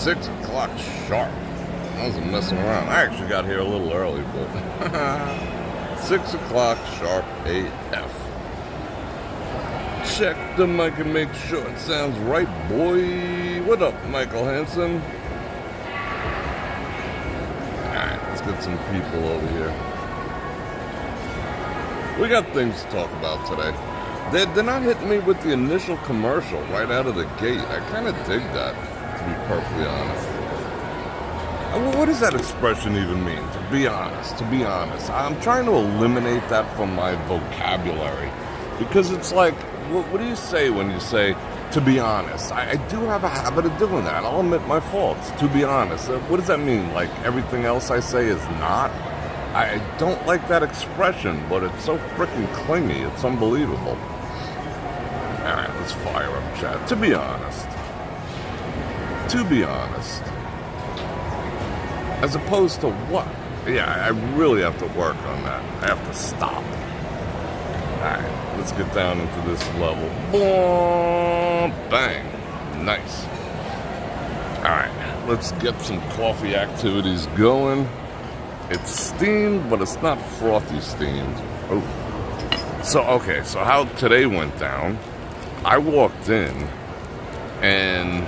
6 o'clock sharp. I wasn't messing around. I actually got here a little early, but 6 o'clock sharp AF. Check the mic and make sure it sounds right, boy. What up, Michael Hansen? Alright, let's get some people over here. We got things to talk about today. They're not hitting me with the initial commercial right out of the gate. I kind of dig that, to be perfectly honest. What does that expression even mean? To be honest, to be honest. I'm trying to eliminate that from my vocabulary. Because it's like, what do you say when you say, to be honest? I do have a habit of doing that. I'll admit my faults, to be honest. What does that mean? Like everything else I say is not? I don't like that expression, but it's so freaking clingy. It's unbelievable. Alright, let's fire up chat. To be honest. To be honest. As opposed to what? Yeah, I really have to work on that. I have to stop. Alright, let's get down into this level. Boom, bang. Nice. Alright, let's get some coffee activities going. It's steamed, but it's not frothy steamed. Oh. So how today went down, I walked in, and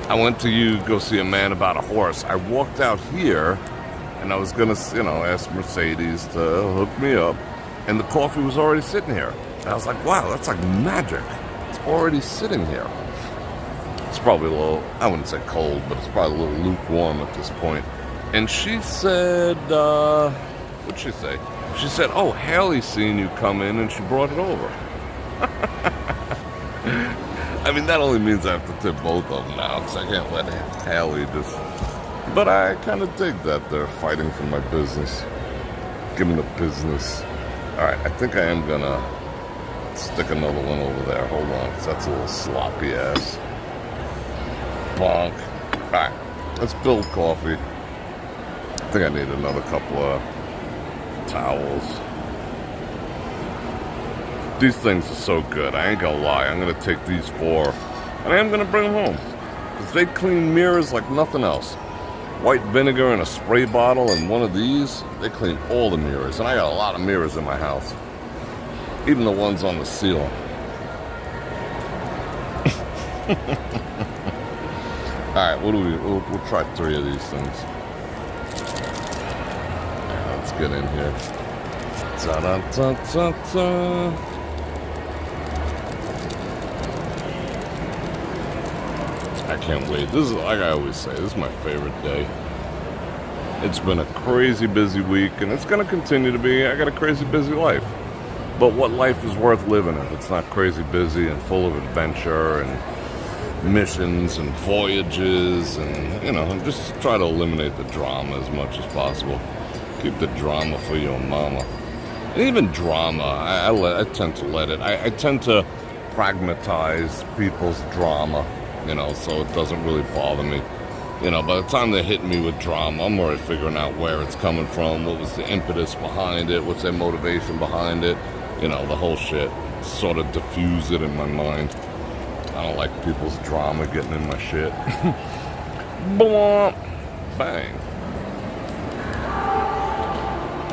I went to go see a man about a horse. I walked out here, and I was going to, ask Mercedes to hook me up, and the coffee was already sitting here. And I was like, wow, that's like magic. It's already sitting here. It's probably a little, I wouldn't say cold, but it's probably a little lukewarm at this point. And she said, what'd she say? She said, oh, Haley seen you come in, and she brought it over. I mean, that only means I have to tip both of them now, because I can't let Haley just... But I kind of dig that they're fighting for my business. Give me the business. Alright, I think I am going to stick another one over there. Hold on, because that's a little sloppy ass. Bonk. Alright, let's build coffee. I think I need another couple of towels. These things are so good. I ain't gonna lie. I'm gonna take these 4, and I am gonna bring them home. Because they clean mirrors like nothing else. White vinegar in a spray bottle and one of these, they clean all the mirrors. And I got a lot of mirrors in my house. Even the ones on the ceiling. Alright, we'll try 3 of these things. Yeah, let's get in here. Ta-da-ta-ta-ta. I can't wait. This is, like I always say, this is my favorite day. It's been a crazy busy week, and it's going to continue to be. I got a crazy busy life. But what life is worth living if it's not crazy busy and full of adventure and missions and voyages and, just try to eliminate the drama as much as possible. Keep the drama for your mama. And even drama, I tend to let it. I tend to pragmatize people's drama. So it doesn't really bother me. By the time they're hitting me with drama, I'm already figuring out where it's coming from, what was the impetus behind it, what's their motivation behind it, the whole shit. Sort of diffuse it in my mind. I don't like people's drama getting in my shit. Blah, bang.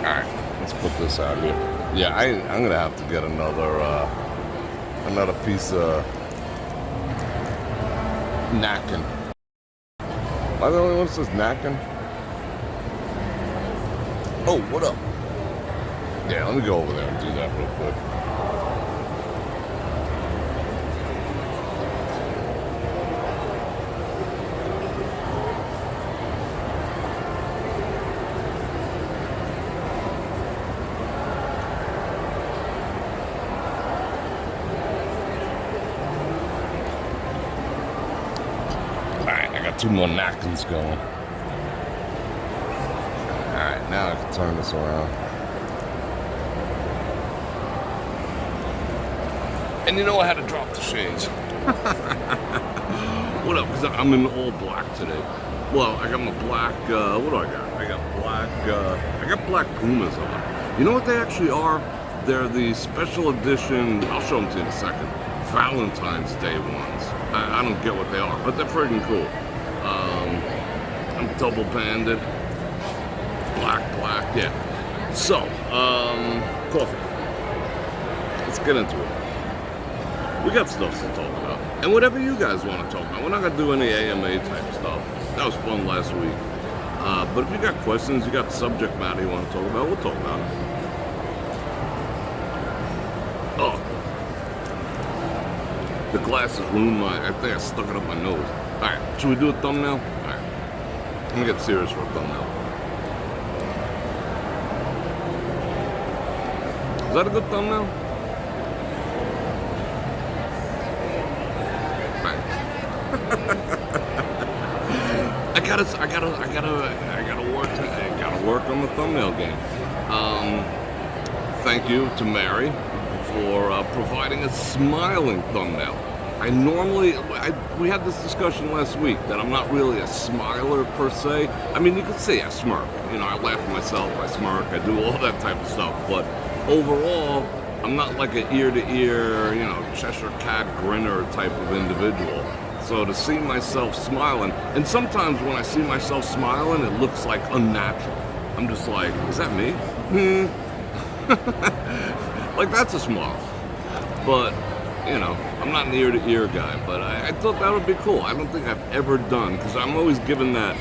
Alright, let's put this out here. Yeah, I'm going to have to get another piece of napkin. Am I the only one that says napkin? Oh, what up? Yeah, let me go over there and do that real quick. Alright, I got 2 more napkins going. Alright, now I can turn this around. And I had to drop the shades. What up? Because I'm in all black today. Well, I got my black, what do I got? I got black Pumas on. You know what they actually are? They're the special edition, I'll show them to you in a second, Valentine's Day ones. I don't get what they are, but they're freaking cool. I'm double banded. Black, yeah. So, coffee. Let's get into it. We got stuff to talk about. And whatever you guys want to talk about. We're not going to do any AMA type stuff. That was fun last week. But if you got questions, you got subject matter you want to talk about, we'll talk about it. Oh. The glasses ruined I think I stuck it up my nose. Alright, should we do a thumbnail? Alright. I'm gonna get serious for a thumbnail. Is that a good thumbnail? I gotta work on the thumbnail game. Thank you to Mary for providing a smiling thumbnail. We had this discussion last week that I'm not really a smiler per se. I mean, you could say I smirk. You know, I laugh at myself, I smirk, I do all that type of stuff. But overall, I'm not like an ear-to-ear, you know, Cheshire Cat grinner type of individual. So to see myself smiling, and sometimes when I see myself smiling, it looks like unnatural. I'm just like, is that me? Like, that's a smile. But, you know, I'm not an ear-to-ear guy, but I thought that would be cool. I don't think I've ever done, because I'm always given that,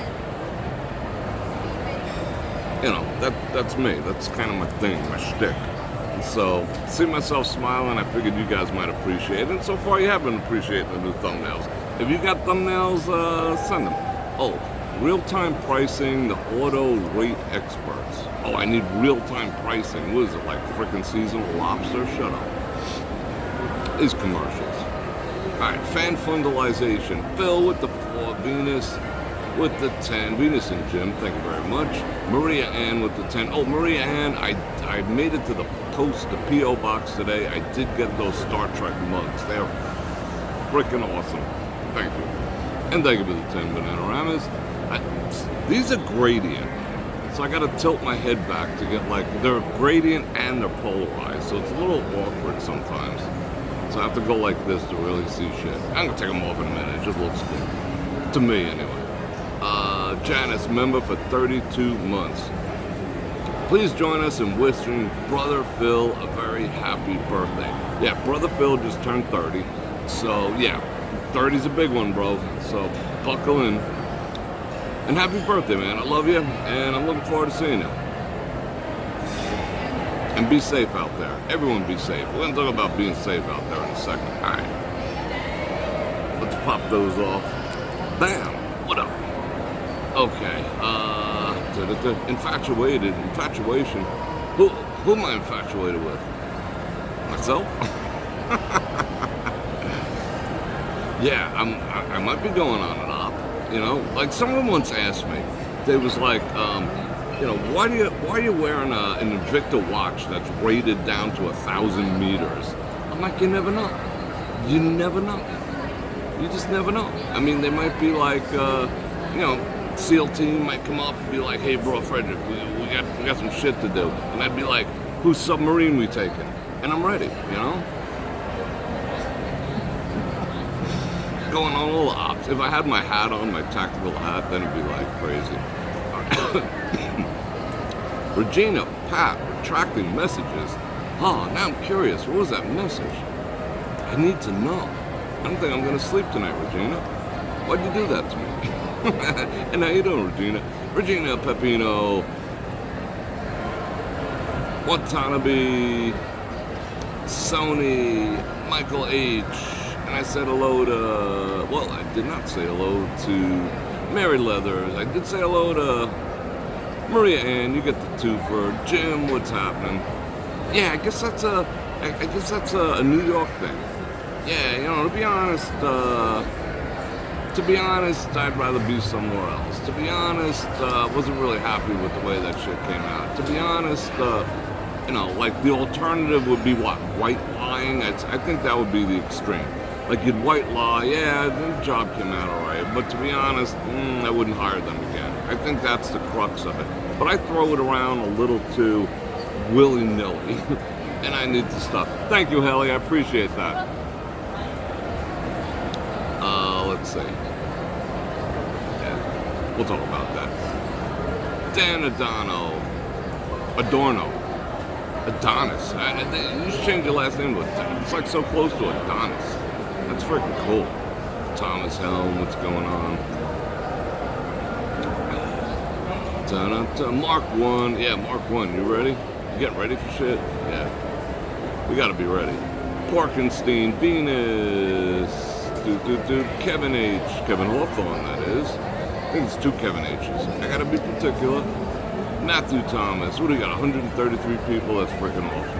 you know, that's me. That's kind of my thing, my shtick. And so, see myself smiling, I figured you guys might appreciate it. And so far, you have been appreciating the new thumbnails. If you got thumbnails, send them. Oh, real-time pricing, the auto rate experts. Oh, I need real-time pricing. What is it, like freaking seasonal lobster? Shut up. These commercials. All right, fan fundalization. Phil with the 4, Venus with the 10. Venus and Jim, thank you very much. Maria Ann with the 10. Oh, Maria Ann, I made it to the post, the P.O. box today. I did get those Star Trek mugs. They're freaking awesome. Thank you. And thank you for the 10 Bananaраmas. These are gradient. So I gotta tilt my head back to get like, they're gradient and they're polarized. So it's a little awkward sometimes. So I have to go like this to really see shit. I'm gonna take them off in a minute, it just looks cool. To me, anyway. Janice, member for 32 months. Please join us in wishing Brother Phil a very happy birthday. Yeah, Brother Phil just turned 30. So, yeah, 30's a big one, bro. So, buckle in. And happy birthday, man. I love you, and I'm looking forward to seeing you. And be safe out there. Everyone be safe. We're going to talk about being safe out there in a second. All right. Let's pop those off. Bam. What up? Okay. Infatuation. Who am I infatuated with? Myself? Yeah, I might be going on and off. You know, like someone once asked me, they was like, you know, why are you wearing an Invicta watch that's rated down to 1,000 meters? I'm like, you never know. You never know. You just never know. I mean, they might be like, you know, SEAL team might come up and be like, hey, Bror Fredrik, we got some shit to do. And I'd be like, whose submarine we taking? And I'm ready, you know? Going on all the ops. If I had my hat on, my tactical hat, then it'd be like crazy. Regina, Pat, retracting messages. Oh, now I'm curious. What was that message? I need to know. I don't think I'm going to sleep tonight, Regina. Why'd you do that to me? And how you doing, Regina? Regina Pepino. Watanabe. Sony. Michael H. And I said hello to, well, I did not say hello to Mary Leathers. I did say hello to Maria Ann. You get the 2 for Jim. What's happening? Yeah, I guess that's a New York thing. Yeah, you know, to be honest, I'd rather be somewhere else. To be honest, wasn't really happy with the way that shit came out. To be honest, you know, like the alternative would be what? White lying? I think that would be the extreme. Like you'd white lie, yeah, the job came out alright. But to be honest, I wouldn't hire them again. I think that's the crux of it. But I throw it around a little too willy-nilly. And I need to stop. Thank you, Helly, I appreciate that. Let's see. Yeah. We'll talk about that. Dan Adorno. Adonis. You should change your last name to Adonis. It's like so close to Adonis. That's freaking cool. Thomas Helm, what's going on? Mark 1. Yeah, Mark 1. You ready? You getting ready for shit? Yeah. We gotta be ready. Porkenstein, Venus. Kevin H. Kevin Hawthorne, that is. I think it's 2 Kevin H's. I gotta be particular. Matthew Thomas. What do we got? 133 people. That's freaking awesome.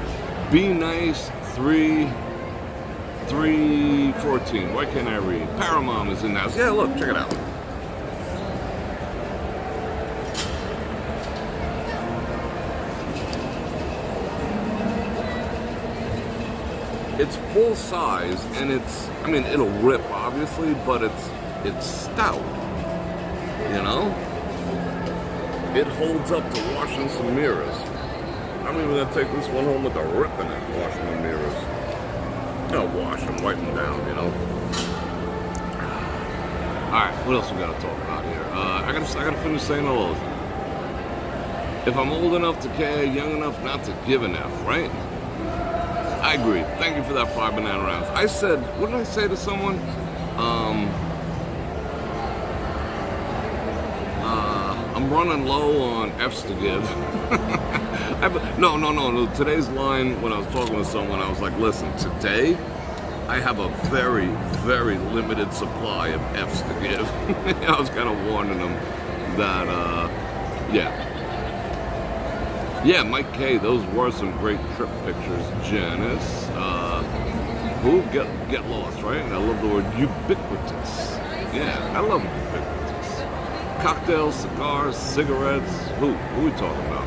Be Nice 314. Why can't I read? Paramom is in the house. Yeah, look, check it out. It's full size, and I mean, it'll rip, obviously, but it's stout, you know? It holds up to washing some mirrors. I'm even gonna take this one home with a rip in it, washing the mirrors. I'll wash them, wipe them down, you know? Alright, what else we gotta talk about here? I gotta finish saying all those. If I'm old enough to care, young enough not to give an F, right? I agree. Thank you for that 5 banana rounds. I said, what did I say to someone? I'm running low on F's to give. No. Today's line, when I was talking with someone, I was like, listen, today I have a very, very limited supply of F's to give. I was kind of warning them that, yeah, Mike K, those were some great trip pictures. Janice, who get lost, right? And I love the word ubiquitous. Yeah, I love ubiquitous. Cocktails, cigars, cigarettes. Who are we talking about?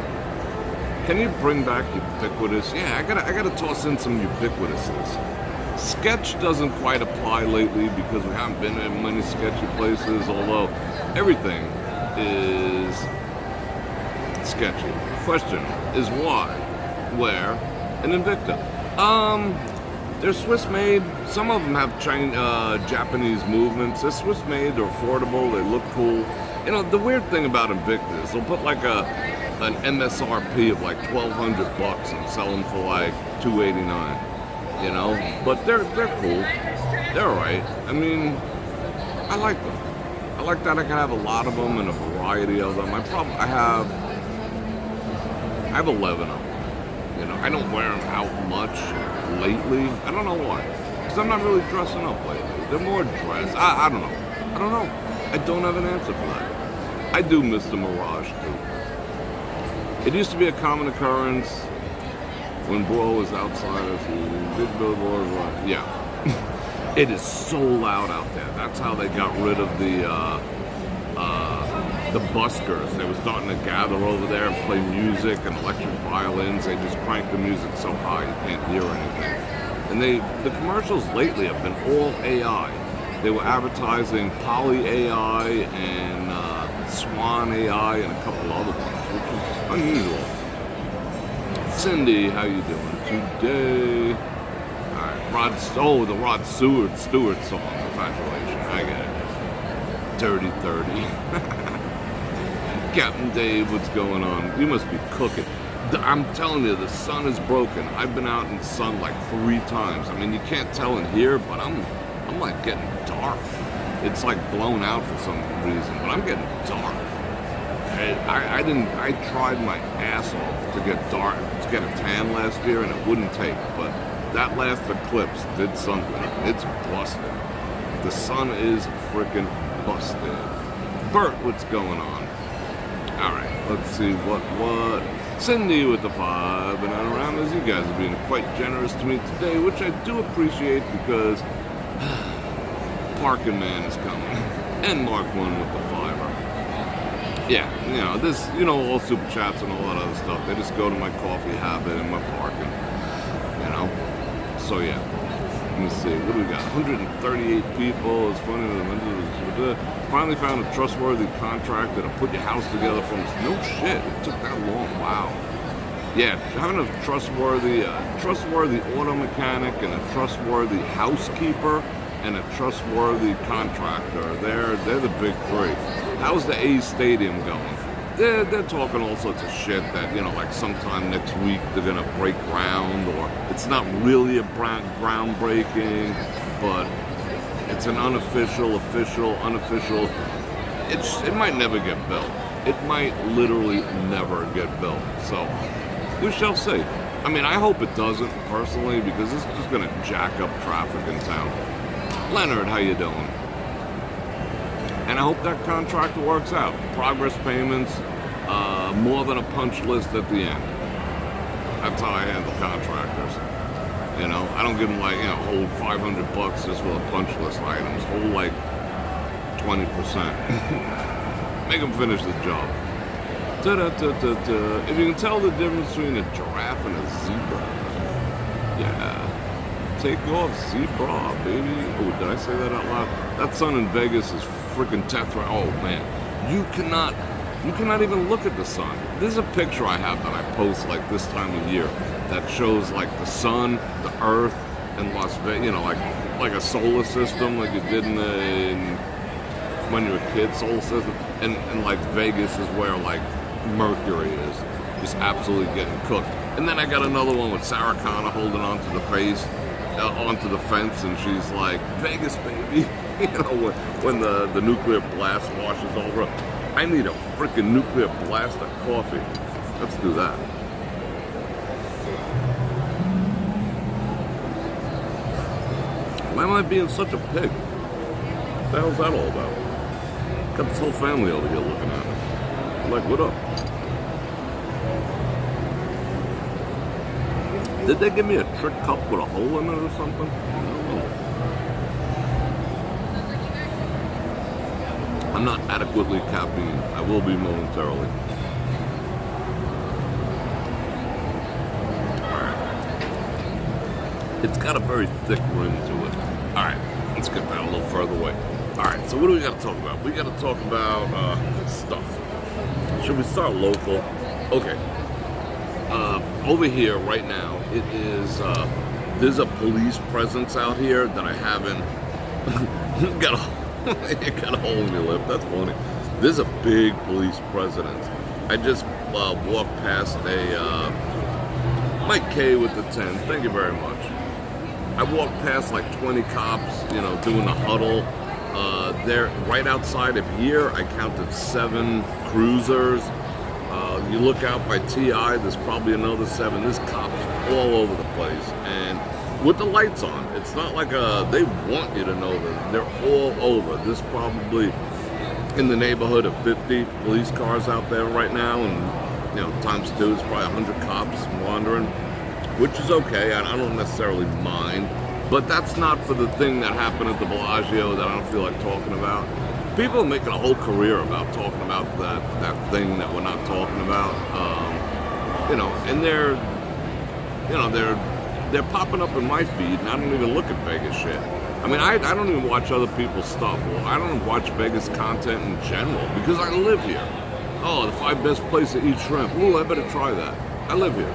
Can you bring back ubiquitous? Yeah, I gotta toss in some ubiquitouses. Sketch doesn't quite apply lately because we haven't been in many sketchy places, although everything is sketchy. Question is why, where, and Invicta. They're Swiss made. Some of them have Japanese movements. They're Swiss made. They're affordable. They look cool. You know, the weird thing about Invicta is they'll put like an MSRP of like $1,200 and sell them for like $289. You know, but they're cool. They're alright. I mean, I like them. I like that I can have a lot of them and a variety of them. I have 11 of them. You know, I don't wear them out much lately. I don't know why. Because I'm not really dressing up lately. They're more dressed. I don't know. I don't have an answer for that. I do miss the Mirage too. It used to be a common occurrence when Bro was outside of the big billboard. Yeah. It is so loud out there. That's how they got rid of the buskers. They were starting to gather over there and play music and electric violins. They just cranked the music so high you can't hear anything. And the commercials lately have been all AI. They were advertising Poly AI and Swan AI and a couple other ones, which is unusual. Cindy, how you doing today? Alright, the Rod Stewart song, Infatuation. I get it. Dirty 30. Captain Dave, what's going on? You must be cooking. I'm telling you, the sun is broken. I've been out in the sun like 3 times. I mean, you can't tell in here, but I'm like getting dark. It's like blown out for some reason, but I'm getting dark. I tried my ass off to get dark, to get a tan last year, and it wouldn't take. But that last eclipse did something. It's busted. The sun is freaking busted. Bert, what's going on? All right, let's see what. Cindy with the 5 banana rounders. You guys are being quite generous to me today, which I do appreciate because Parking Man is coming, and Mark 1 with the 5. Yeah, you know, this, you know, all super chats and all that other stuff. They just go to my coffee habit and my parking, you know. So yeah, let me see. What do we got? 138 people. It's funny. Finally found a trustworthy contractor to put your house together from. No shit. It took that long. Wow. Yeah, having a trustworthy auto mechanic and a trustworthy housekeeper and a trustworthy contractor. They're the big three. How's the A's stadium going? They're talking all sorts of shit that, like sometime next week they're gonna break ground, or it's not really a groundbreaking, but it's an unofficial. It might never get built. It might literally never get built. So we shall see. I mean, I hope it doesn't personally, because it's just gonna jack up traffic in town. Leonard, how you doing? And I hope that contract works out. Progress payments, more than a punch list at the end. That's how I handle contractors. I don't give them hold $500 just with a punch list items. Hold like 20%. Make them finish the job. If you can tell the difference between a giraffe and a zebra, yeah. Take off zebra, baby. Oh, did I say that out loud? That sun in Vegas is freaking tetra. Oh man, you cannot even look at the sun. There's a picture I have that I post like this time of year that shows like the sun, the earth, and Las Vegas. Like a solar system, like you did when you were a kid, solar system, and like Vegas is where like Mercury is, just absolutely getting cooked. And then I got another one with Sarah Connor holding onto the fence, and she's like, Vegas, baby. When the nuclear blast washes over. I need a freaking nuclear blast of coffee. Let's do that. Why am I being such a pig? What the hell's that all about? Got this whole family over here looking at me. I'm like, what up? Did they give me a trick cup with a hole in it or something? I don't know. I'm not adequately caffeine. I will be momentarily. Alright. It's got a very thick rim to it. Alright, let's get that a little further away. Alright, so what do we got to talk about? We got to talk about stuff. Should we start local? Okay. Over here right now, it is, there's a police presence out here that I haven't got a hole in your lip. That's funny. There's a big police presence. I just walked past a Mike K with the 10. Thank you very much. I walked past like 20 cops, doing the huddle. They're right outside of here. I counted 7 cruisers. You look out by TI, there's probably another 7. There's cops all over the place, and with the lights on. It's not like they want you to know that they're all over. There's probably in the neighborhood of 50 police cars out there right now, and times 2 is probably 100 cops wandering, which is okay. I don't necessarily mind, but that's not for the thing that happened at the Bellagio that I don't feel like talking about. People are making a whole career about talking about that thing that we're not talking about, and they're popping up in my feed, and I don't even look at Vegas shit. I mean, I don't even watch other people's stuff. Well, I don't watch Vegas content in general because I live here. Oh, the 5 best places to eat shrimp. Ooh, I better try that. I live here,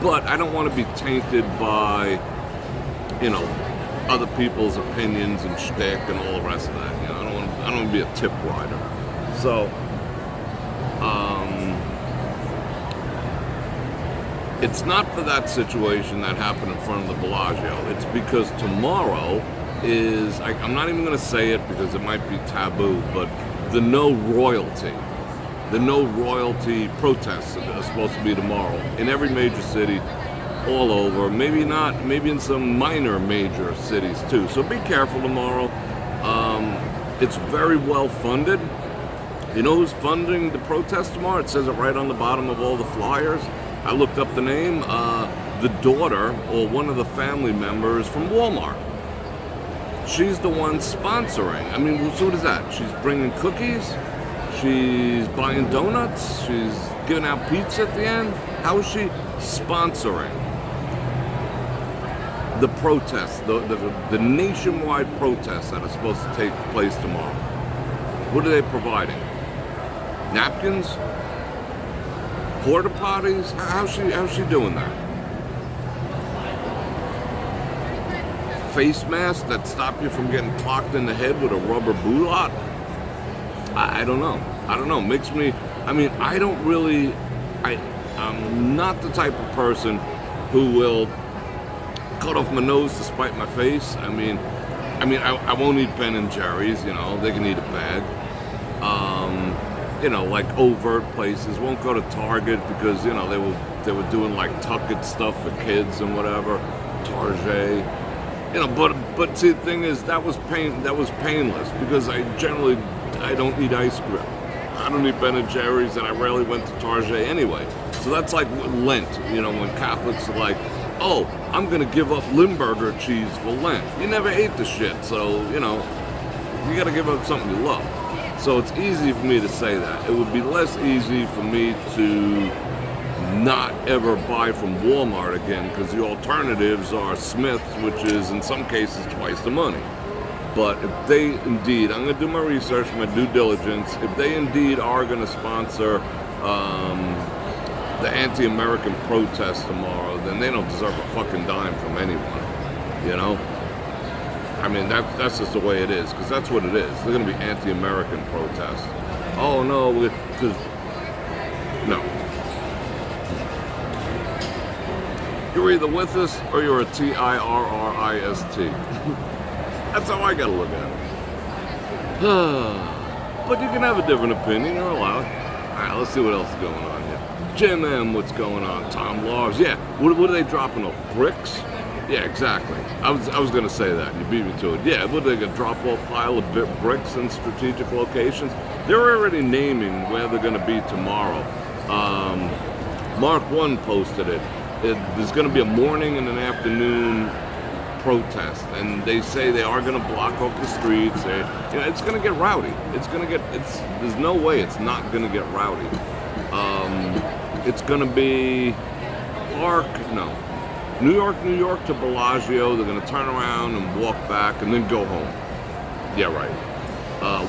But I don't want to be tainted by, other people's opinions and shtick and all the rest of that. I don't want to be a tip rider. So, it's not for that situation that happened in front of the Bellagio. It's because tomorrow is, I'm not even going to say it because it might be taboo, but the no royalty protests are supposed to be tomorrow in every major city all over. Maybe not, maybe in some minor major cities too. So be careful tomorrow. It's very well funded. You know who's funding the protest tomorrow? It says it right on the bottom of all the flyers. I looked up the name, the daughter or one of the family members from Walmart. She's the one sponsoring. I mean, so what is that? She's bringing cookies, she's buying donuts, she's giving out pizza at the end. How is she sponsoring the protests, the nationwide protests that are supposed to take place tomorrow? What are they providing? Napkins? Porta potties? How's she doing that? face masks that stop you from getting clocked in the head with a rubber boulot? I don't know. I don't know. Makes me, I mean, I don't really, I'm not the type of person who will cut off my nose to spite my face. I mean, I won't eat Ben and Jerry's, you know, they can eat a bag. You know, like overt places. Won't go to Target because, you know, they were doing like Tuck-It stuff for kids and whatever. Target. You know, but see, the thing is, that was painless because I don't eat ice cream. I don't eat Ben and Jerry's, and I rarely went to Target anyway. So that's like Lent, you know, when Catholics are like, oh, I'm gonna give up Limburger cheese for Lent. You never ate the shit, so, you know, you gotta give up something you love. So it's easy for me to say that. It would be less easy for me to not ever buy from Walmart again, because the alternatives are Smith's, which is in some cases twice the money. But if they indeed, I'm going to do my research, my due diligence, if they indeed are going to sponsor the anti-American protest tomorrow, then they don't deserve a fucking dime from anyone, you know? I mean, that's just the way it is, because that's what it is. They're going to be anti-American protests. Oh, no, because, no. You're either with us or you're a terrorist. That's how I gotta look at it. But you can have a different opinion, you're allowed. Alright, let's see what else is going on here. Jim M, what's going on? Tom Lars, yeah. What are they dropping off? Bricks? Yeah, exactly. I was gonna say that, you beat me to it. Yeah, what are they gonna drop off a pile of bricks in strategic locations? They're already naming where they're gonna be tomorrow. Mark 1 posted it. There's going to be a morning and an afternoon protest, and they say they are going to block off the streets. You know, it's going to get rowdy. There's no way it's not going to get rowdy. It's going to be New York to Bellagio. They're going to turn around and walk back and then go home. Yeah, right.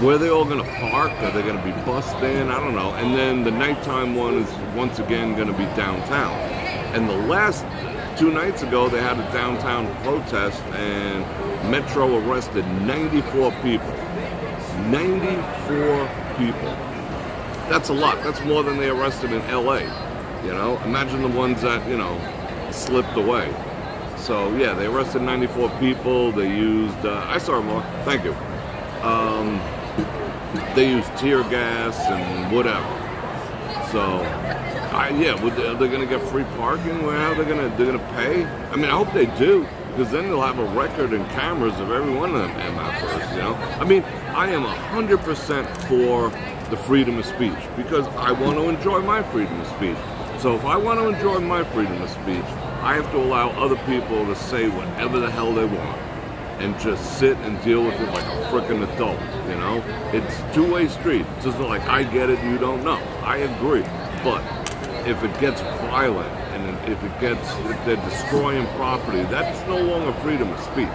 Where are they all going to park? Are they going to be bussed in? I don't know. And then the nighttime one is once again going to be downtown. And the last 2 nights ago, they had a downtown protest, and Metro arrested 94 people. 94 people. That's a lot. That's more than they arrested in LA. You know, imagine the ones that, you know, slipped away. So yeah, they arrested 94 people. They used, I saw more. Thank you. They used tear gas and whatever. So, yeah, they're gonna get free parking. Well, they're gonna pay. I mean, I hope they do, because then they'll have a record and cameras of every one of them MFers. You know, I mean, I am 100% for the freedom of speech, because I want to enjoy my freedom of speech. So if I want to enjoy my freedom of speech, I have to allow other people to say whatever the hell they want, and just sit and deal with it like a frickin' adult, you know? It's two-way street. It's just like, I get it, you don't know. I agree. But if it gets violent, and if they're destroying property, that's no longer freedom of speech,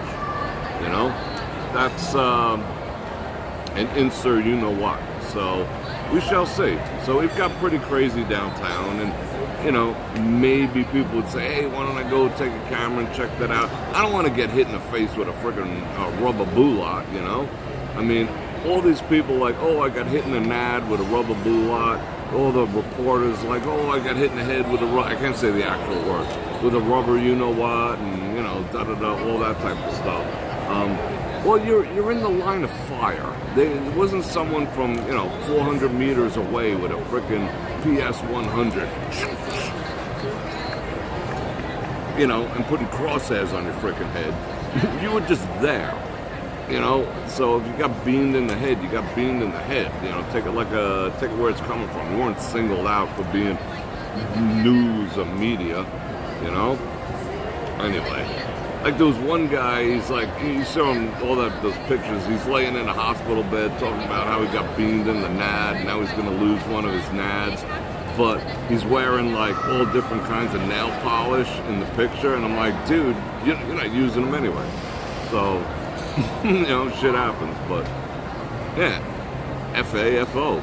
you know? That's an insert you-know-what. So we shall see. So we've got pretty crazy downtown, and, you know, maybe people would say, hey, why don't I go take a camera and check that out? I don't want to get hit in the face with a friggin' rubber boulot, you know? I mean, all these people like, oh, I got hit in the nad with a rubber boulot. All the reporters like, oh, I got hit in the head with I can't say the actual word, with a rubber you-know-what, and, you know, da-da-da, all that type of stuff. Well, you're in the line of fire. It wasn't someone from, you know, 400 meters away with a frickin' PS-100, you know, and putting crosshairs on your frickin' head. You were just there, you know. So if you got beamed in the head, you got beamed in the head. You know, take it where it's coming from. You weren't singled out for being news or media, you know. Anyway. Like there was one guy, he's like, you saw him, those pictures, he's laying in a hospital bed talking about how he got beamed in the nad, and now he's going to lose one of his nads, but he's wearing like all different kinds of nail polish in the picture, and I'm like, dude, you're not using them anyway. So, you know, shit happens, but yeah, F-A-F-O.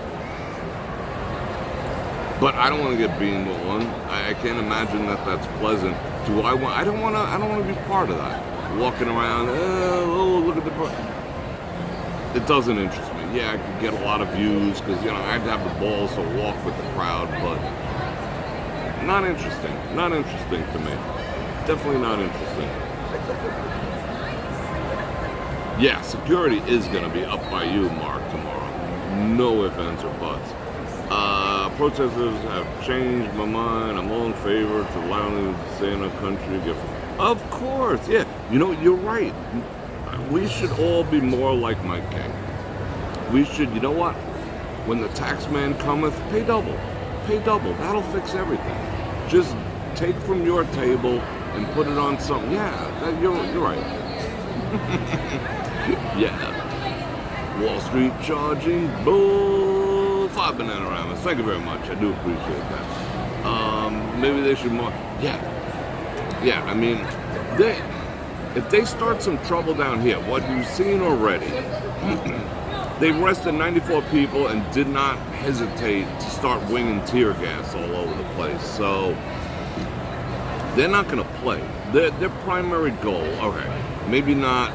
But I don't want to get beamed with one. I can't imagine that that's pleasant. I don't want to be part of that. walking around, oh, look at the... It doesn't interest me. Yeah, I could get a lot of views because, you know, I'd have the balls to walk with the crowd, but not interesting. Not interesting to me. Definitely not interesting. Yeah, security is going to be up by you, Mark, tomorrow. No ifs, ands, or buts. Protesters have changed my mind. I'm all in favor to allowing them to stay in our country. Of course, yeah. You know, you're right. We should all be more like Mike King. We should, you know what? When the tax man cometh, pay double. Pay double. That'll fix everything. Just take from your table and put it on something. Yeah, you're right. Yeah. Wall Street charging bull. 5 Bananaramas. Thank you very much. I do appreciate that. Maybe they should more. Yeah. Yeah, I mean, if they start some trouble down here, what you've seen already, they arrested 94 people and did not hesitate to start winging tear gas all over the place. So they're not going to play. Their primary goal, okay, maybe not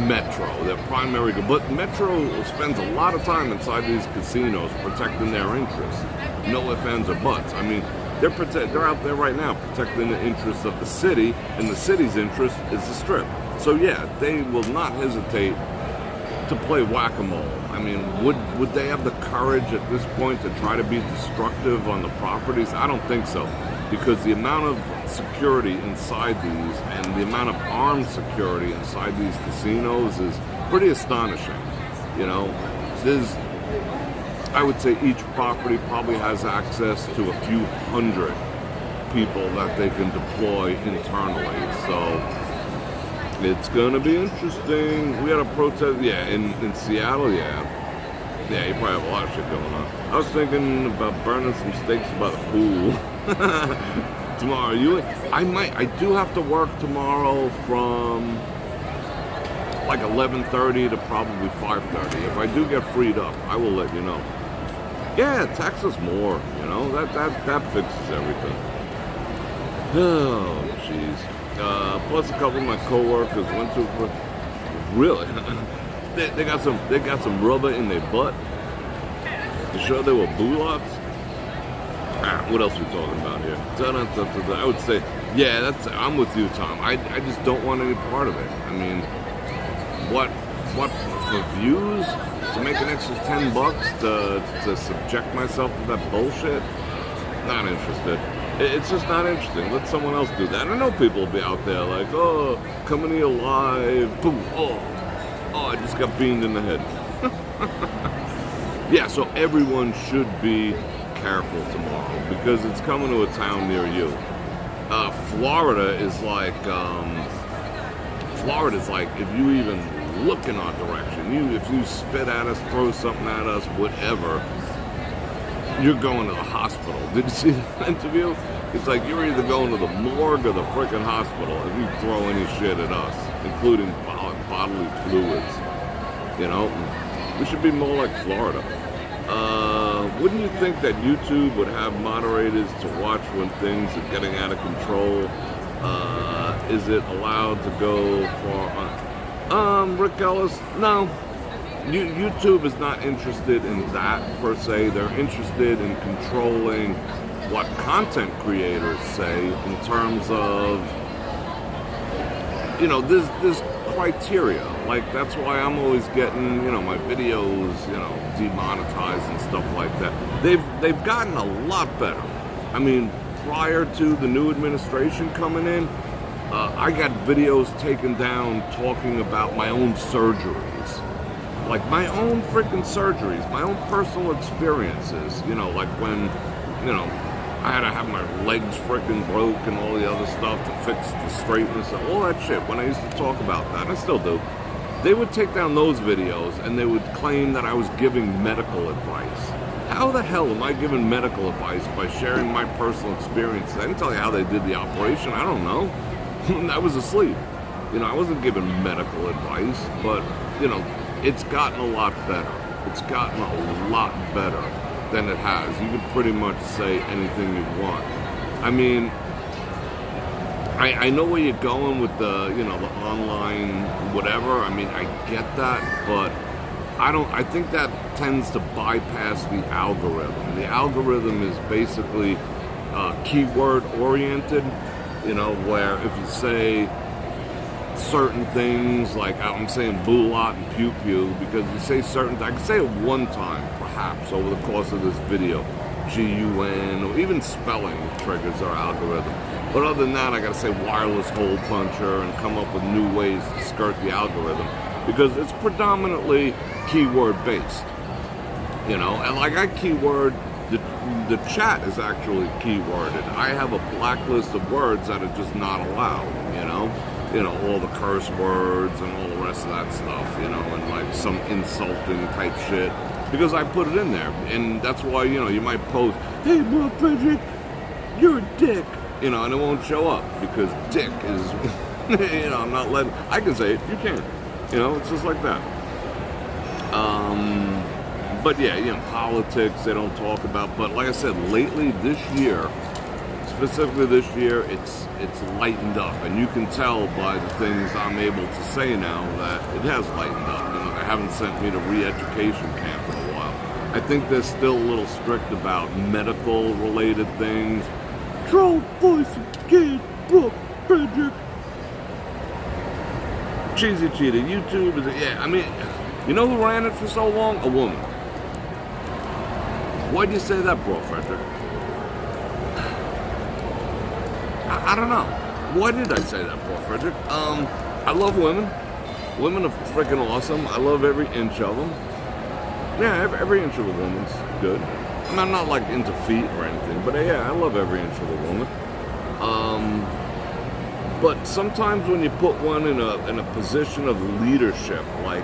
Metro, their primary goal, but Metro spends a lot of time inside these casinos protecting their interests. No ifs, ands, or buts. I mean, they're out there right now protecting the interests of the city, and the city's interest is the Strip. So yeah, they will not hesitate to play whack-a-mole. I mean, would they have the courage at this point to try to be destructive on the properties? I don't think so, because the amount of security inside these and the amount of armed security inside these casinos is pretty astonishing. You know, I would say each property probably has access to a few hundred people that they can deploy internally. So it's gonna be interesting. We had a protest, yeah, in Seattle, yeah. Yeah, you probably have a lot of shit going on. I was thinking about burning some steaks by the pool. Tomorrow, I do have to work tomorrow from like 11:30 to probably 5:30. If I do get freed up, I will let you know. Yeah, tax us more, you know, that fixes everything. Oh, jeez. Plus a couple of my coworkers went to, really? they got some rubber in their butt. You sure they were bullocks? What else are we talking about here? I would say, yeah, I'm with you, Tom. I just don't want any part of it. I mean, what for views? To make an extra $10 to subject myself to that bullshit? Not interested. It's just not interesting. Let someone else do that. I know people will be out there like, oh, coming here live. Boom. Oh, I just got beamed in the head. Yeah, so everyone should be careful tomorrow because it's coming to a town near you. Florida's like if you even look in our direction, if you spit at us, throw something at us, whatever, you're going to the hospital. Did you see that interview? It's like you're either going to the morgue or the freaking hospital if you throw any shit at us, including bodily fluids. You know, we should be more like Florida. Wouldn't you think that YouTube would have moderators to watch when things are getting out of control? Is it allowed to go far on? Rick Ellis, no. YouTube is not interested in that per se. They're interested in controlling what content creators say in terms of, you know, this criteria. Like, that's why I'm always getting, you know, my videos, you know, demonetized and stuff like that. They've gotten a lot better. I mean, prior to the new administration coming in, I got videos taken down talking about my own surgeries. Like my own freaking surgeries, my own personal experiences, you know, like when, you know, I had to have my legs freaking broke and all the other stuff to fix the straightness and all that shit. When I used to talk about that, I still do. They would take down those videos and they would claim that I was giving medical advice. How the hell am I giving medical advice by sharing my personal experiences? I didn't tell you how they did the operation. I don't know. I was asleep. You know, I wasn't giving medical advice, but, you know, it's gotten a lot better. It's gotten a lot better than it has. You can pretty much say anything you want. I mean, I know where you're going with the, you know, the online whatever. I mean, I get that, but I think that tends to bypass the algorithm. The algorithm is basically keyword oriented, you know, where if you say certain things, like I'm saying boolot and pew pew, because you say certain, I can say it one time perhaps over the course of this video, GUN, or even spelling triggers our algorithm. But other than that, I gotta say wireless hole puncher and come up with new ways to skirt the algorithm, because it's predominantly keyword based, you know. And like I keyword, the chat is actually keyworded. I have a blacklist of words that are just not allowed, you know, all the curse words and all the rest of that stuff, you know, and like some insulting type shit, because I put it in there. And that's why, you know, you might post, hey Bror Fredrik, you're a dick, you know, and it won't show up because dick is, you know, I'm not letting, I can say it, you can't, you know, it's just like that. But yeah, you know, politics they don't talk about, but like I said, lately this year, specifically this year, it's lightened up, and you can tell by the things I'm able to say now that it has lightened up. You know, they haven't sent me to re-education camp in a while. I think they're still a little strict about medical related things. Troll voice kid, Bror Fredrik. Cheesy cheetah, YouTube is, yeah, I mean, you know who ran it for so long? A woman. Why'd you say that, Bror Fredrik? I don't know. Why did I say that, Bror Fredrik? I love women. Women are freaking awesome. I love every inch of them. Yeah, every inch of a woman's good. I mean, I'm not like into feet or anything, but yeah, I love every inch of a woman. But sometimes when you put one in a position of leadership, like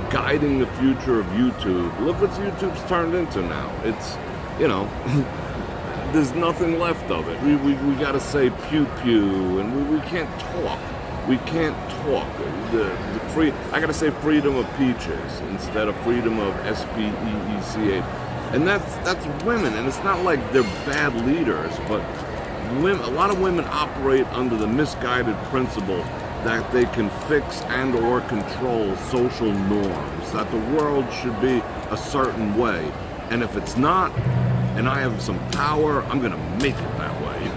guiding the future of YouTube, look what YouTube's turned into now. It's, you know, there's nothing left of it. We got to say pew pew, and we can't talk. We can't talk. I got to say freedom of peaches instead of freedom of SPEECH. And that's women, and it's not like they're bad leaders, but women, a lot of women operate under the misguided principle that they can fix and or control social norms, that the world should be a certain way, and if it's not, and I have some power, I'm gonna make it that way.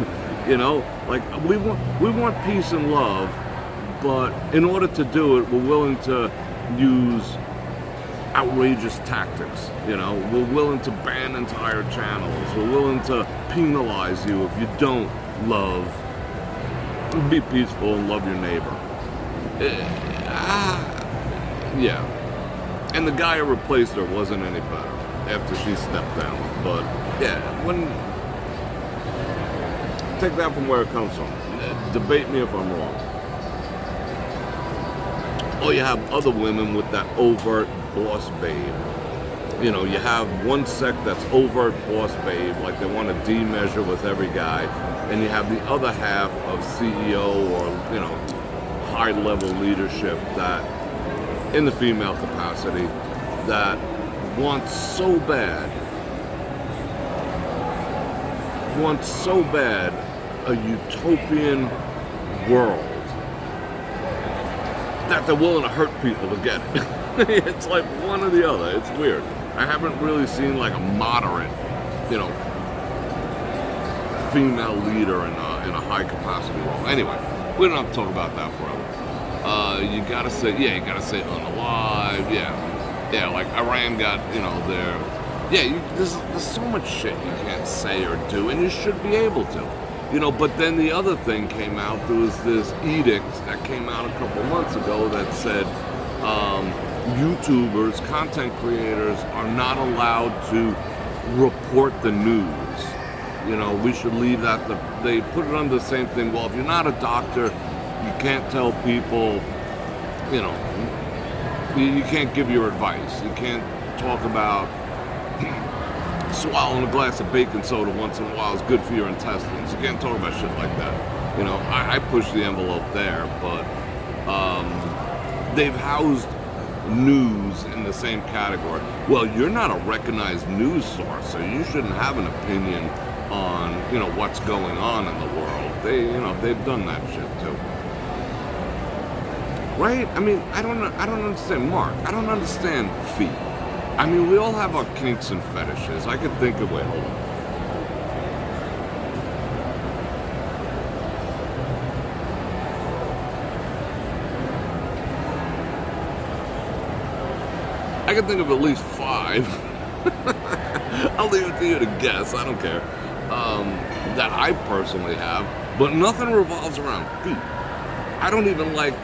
You know, like we want peace and love, but in order to do it, we're willing to use outrageous tactics. You know, we're willing to ban entire channels. We're willing to penalize you if you don't be peaceful and love your neighbor. Yeah. And the guy who replaced her wasn't any better after she stepped down. But yeah, take that from where it comes from. Debate me if I'm wrong. Or you have other women with that overt boss babe. You know, you have one sect that's overt boss babe, like they want to demeasure with every guy, and you have the other half of CEO or, you know, high level leadership that, in the female capacity, that wants so bad a utopian world that they're willing to hurt people to get it. It's like one or the other. It's weird. I haven't really seen like a moderate, you know, female leader in a high capacity role. Anyway, we don't have to talk about that forever. You gotta say unalive. Yeah, like Iran got, you know, there's so much shit you can't say or do, and you should be able to. You know, but then the other thing came out. There was this edict that came out a couple months ago that said YouTubers, content creators, are not allowed to report the news. You know, we should leave that. They put it under the same thing. Well, if you're not a doctor, you can't tell people, you know, you can't give your advice. You can't talk about swallowing a glass of baking soda once in a while is good for your intestines. You can't talk about shit like that. You know, I push the envelope there, but they've housed news in the same category. Well, you're not a recognized news source, so you shouldn't have an opinion on, you know, what's going on in the world. They've done that shit too. Right? I mean, I don't understand, Mark. I don't understand feet. I mean, we all have our kinks and fetishes. I could think of, wait, hold on. I can think of at least 5. I'll leave it to you to guess. I don't care. That I personally have, but nothing revolves around feet. I don't even like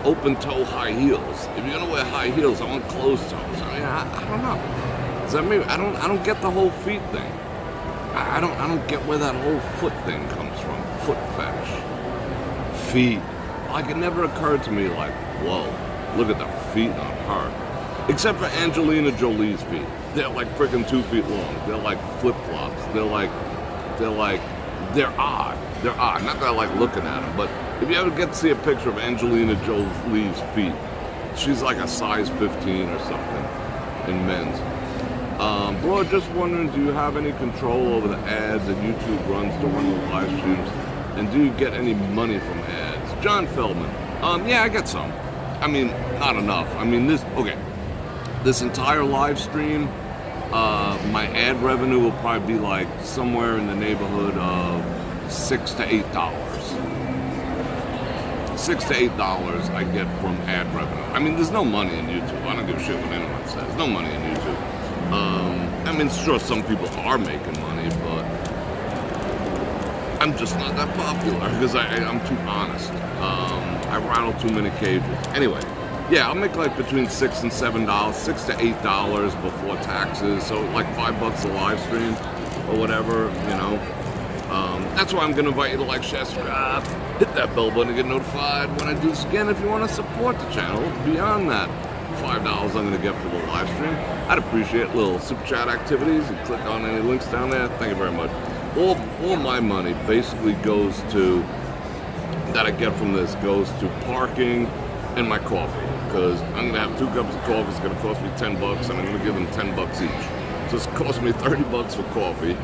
open toe high heels. If you're gonna wear high heels, I want closed toes. I mean, I don't know. Does that mean I don't get the whole feet thing? I don't get where that whole foot thing comes from. Foot fetish. Feet. Like, it never occurred to me, like, whoa, look at the feet on her. Except for Angelina Jolie's feet. They're like freaking 2 feet long. They're like flip-flops. They're odd. They're odd. Not that I like looking at them, but if you ever get to see a picture of Angelina Jolie's feet, she's like a size 15 or something in men's. Bro, just wondering, do you have any control over the ads that YouTube runs during the live streams? And do you get any money from ads? John Feldman. Yeah, I get some. I mean, not enough. I mean, this entire live stream, my ad revenue will probably be like somewhere in the neighborhood of $6 to $8. $6 to $8 I get from ad revenue. I mean, there's no money in YouTube. I don't give a shit what anyone says. No money in YouTube. I mean, sure, some people are making money, but I'm just not that popular because I'm too honest. I rattle too many cages. Anyway. Yeah, I'll make like between $6 and $7, $6 to $8 before taxes. So like $5 a live stream or whatever, you know. That's why I'm gonna invite you to like, share, subscribe, hit that bell button to get notified when I do this again. If you want to support the channel beyond that $5 I'm gonna get for the live stream, I'd appreciate little super chat activities. You click on any links down there. Thank you very much. All my money basically goes to, that I get from this, goes to parking and my coffee. Because I'm gonna have 2 cups of coffee. It's gonna cost me $10, and I'm gonna give them $10 each. So it's cost me $30 for coffee,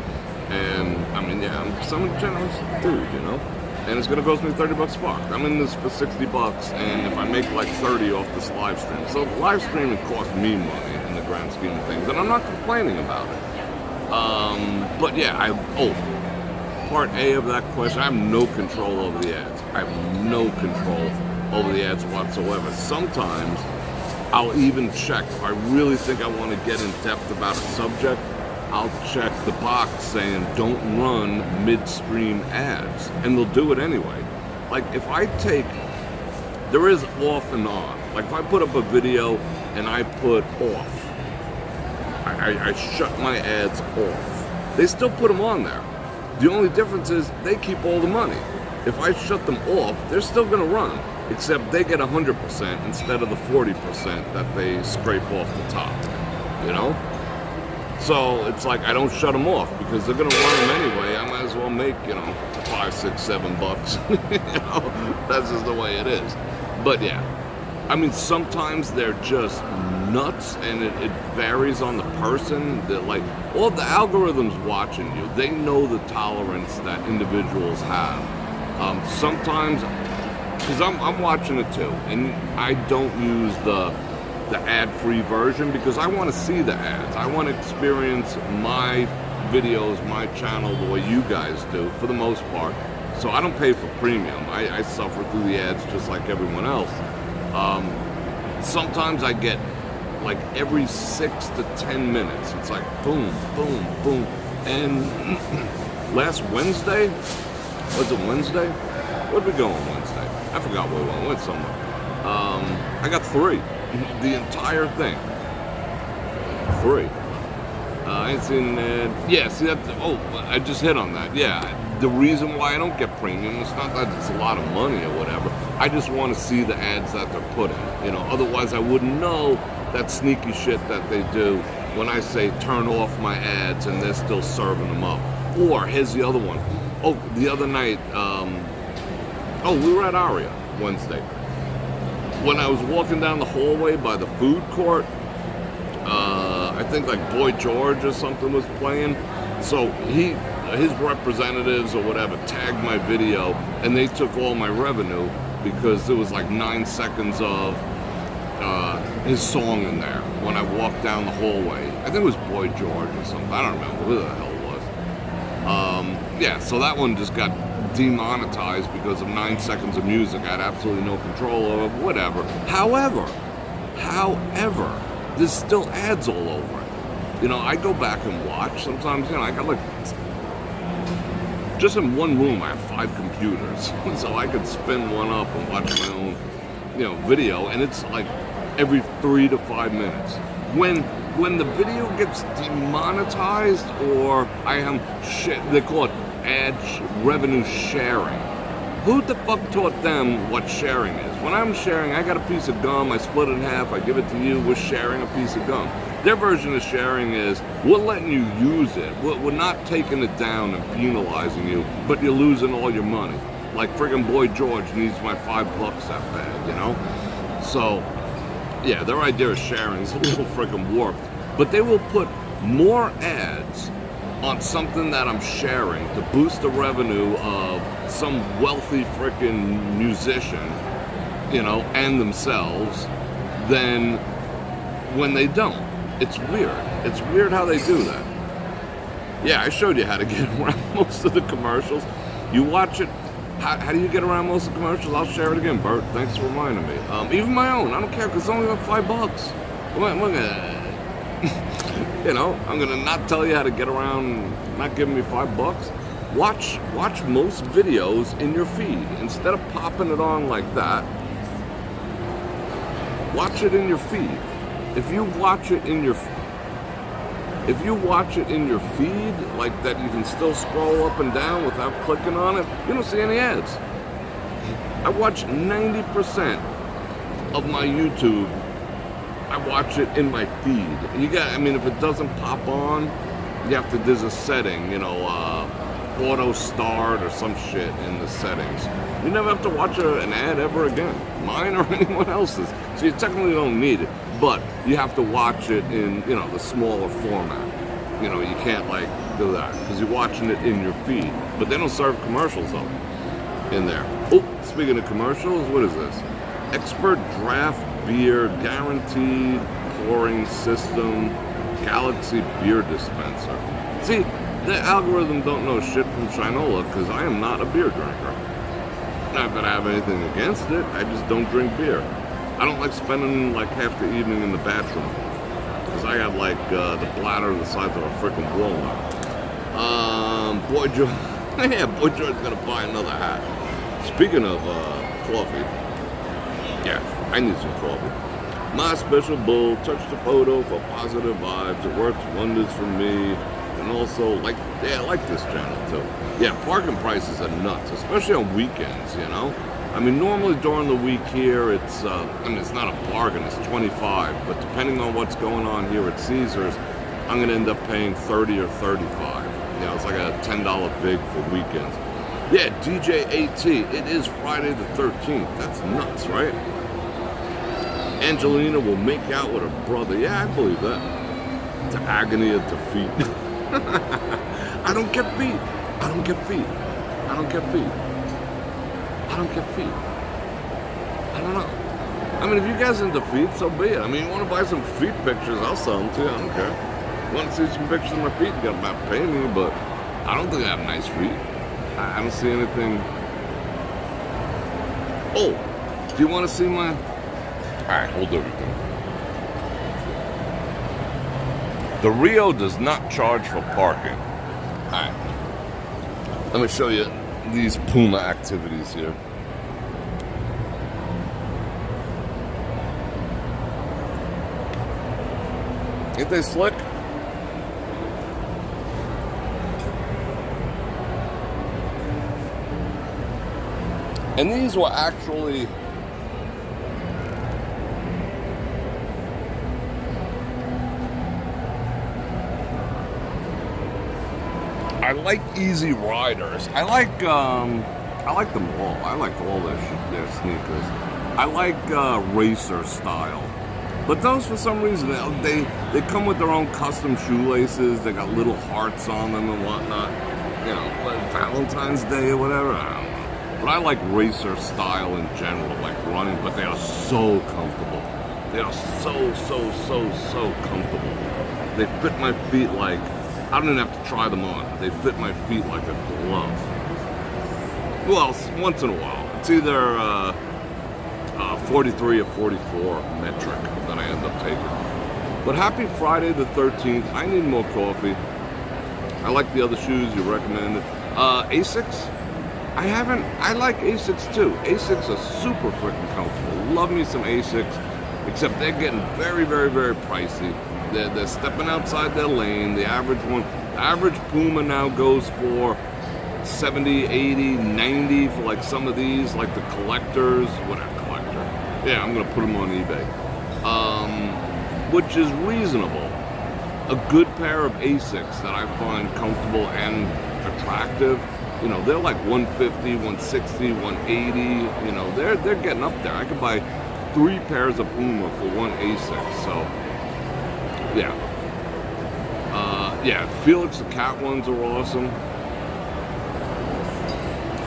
and I mean, yeah, I'm some generous dude, you know. And it's gonna cost me $30 park. I'm in this for $60, and if I make like 30 off this live stream, so the live streaming cost me money in the grand scheme of things, and I'm not complaining about it. But yeah, part A of that question, I have no control over the ads. I have no control over the ads whatsoever. Sometimes I'll even check, if I really think I want to get in depth about a subject, I'll check the box saying don't run midstream ads, and they'll do it anyway. Like if I take, there is off and on. Like if I put up a video and I put off, I shut my ads off. They still put them on there. The only difference is they keep all the money. If I shut them off, they're still going to run, except they get 100% instead of the 40% that they scrape off the top, you know? So it's like I don't shut them off because they're going to run them anyway. I might as well make, you know, $5, $6, $7. You know, that's just the way it is. But yeah, I mean, sometimes they're just nuts, and it varies on the person. That like all the algorithms watching you, they know the tolerance that individuals have. Sometimes, because I'm watching it too, and I don't use the ad-free version because I want to see the ads. I want to experience my videos, my channel, the way you guys do, for the most part. So I don't pay for premium. I suffer through the ads just like everyone else. Sometimes I get like every 6 to 10 minutes. It's like boom, boom, boom. And last Wednesday, was it Wednesday? Where'd we go on Wednesday? I forgot where we went. We went somewhere. I got 3. The entire thing. 3. I ain't seen that. Yeah, see that. Oh, I just hit on that. Yeah, the reason why I don't get premium, it's not that it's a lot of money or whatever. I just want to see the ads that they're putting. You know, otherwise I wouldn't know that sneaky shit that they do when I say turn off my ads and they're still serving them up. Or here's the other one. Oh, the other night. We were at Aria Wednesday. When I was walking down the hallway by the food court, I think like Boy George or something was playing. So his representatives or whatever tagged my video, and they took all my revenue because there was like 9 seconds of his song in there when I walked down the hallway. I think it was Boy George or something. I don't remember who the hell it was. Yeah, so that one just got demonetized because of 9 seconds of music I had absolutely no control over, whatever. However, there's still ads all over it. You know, I go back and watch. Sometimes, you know, I got like, just in one room I have 5 computers. So I could spin one up and watch my own, you know, video, and it's like every 3 to 5 minutes. When the video gets demonetized, or I am they call it ad revenue sharing. Who the fuck taught them what sharing is? When I'm sharing, I got a piece of gum, I split it in half, I give it to you, we're sharing a piece of gum. Their version of sharing is, we're letting you use it. We're not taking it down and penalizing you, but you're losing all your money. Like friggin' Boy George needs my $5 that bad, you know? So, yeah, their idea of sharing is a little friggin' warped. But they will put more ads on something that I'm sharing to boost the revenue of some wealthy frickin' musician, you know, and themselves, than when they don't. It's weird. It's weird how they do that. Yeah, I showed you how to get around most of the commercials. You watch it. How do you get around most of the commercials? I'll share it again, Bert. Thanks for reminding me. Even my own. I don't care, because it's only like $5. You know, I'm gonna not tell you how to get around not giving me $5. Watch most videos in your feed. Instead of popping it on like that, watch it in your feed. If you watch it in your feed like that, you can still scroll up and down without clicking on it, you don't see any ads. I watch 90% of my YouTube, I watch it in my feed. I mean, if it doesn't pop on, you have to, there's a setting, you know, auto start or some shit in the settings. You never have to watch an ad ever again, mine or anyone else's. So you technically don't need it, but you have to watch it in, you know, the smaller format. You know, you can't like do that because you're watching it in your feed. But they don't serve commercials though in there. Oh, speaking of commercials, what is this? Expert draft beer guaranteed pouring system, Galaxy beer dispenser. See, the algorithm don't know shit from Shinola because I am not a beer drinker. Not that I have anything against it, I just don't drink beer. I don't like spending like half the evening in the bathroom because I got like the bladder the size of a freaking walnut. Boy George, yeah, Boy George's gonna buy another hat. Speaking of coffee, yeah, I need some coffee. My special bull, touch the photo for positive vibes. It works wonders for me. And also, like, yeah, I like this channel too. Yeah, parking prices are nuts, especially on weekends, you know? I mean, normally during the week here, it's, I mean, it's not a bargain, it's 25, but depending on what's going on here at Caesars, I'm gonna end up paying 30 or 35. You know, it's like a $10 vig for weekends. Yeah, DJ AT, it is Friday the 13th. That's nuts, right? Angelina will make out with her brother. Yeah, I believe that. To agony of defeat. I don't get feet. I don't get feet. I don't get feet. I don't get feet. I don't know. I mean, if you guys into feet, so be it. I mean, you want to buy some feet pictures, I'll sell them to you. I don't care. You want to see some pictures of my feet, you got to pay me, but I don't think I have nice feet. I don't see anything. Oh, do you want to see my... Alright, hold everything. The Rio does not charge for parking. Alright. Let me show you these Puma activities here. Ain't they slick? And these were actually... I like Easy Riders. I like them all. I like all their sneakers. I like racer style. But those, for some reason, they come with their own custom shoelaces. They got little hearts on them and whatnot. you know, Valentine's Day or whatever. I don't know. But I like racer style in general, like running, but they are so comfortable. They are so comfortable. They fit my feet like, I don't even have to try them on. They fit my feet like a glove. Well, once in a while. It's either 43 or 44 metric that I end up taking. But happy Friday the 13th. I need more coffee. I like the other shoes you recommended. Asics? I like Asics too. Asics are super freaking comfortable. Love me some Asics, except they're getting very pricey. They're stepping outside their lane. The average Puma now goes for 70, 80, 90 for like some of these, like the collectors, whatever collector. Yeah, I'm gonna put them on eBay. Which is reasonable. A good pair of Asics that I find comfortable and attractive, you know, they're like 150, 160, 180, you know, they're getting up there. I could buy 3 pairs of Puma for one Asic, so yeah. Yeah, Felix the Cat ones are awesome.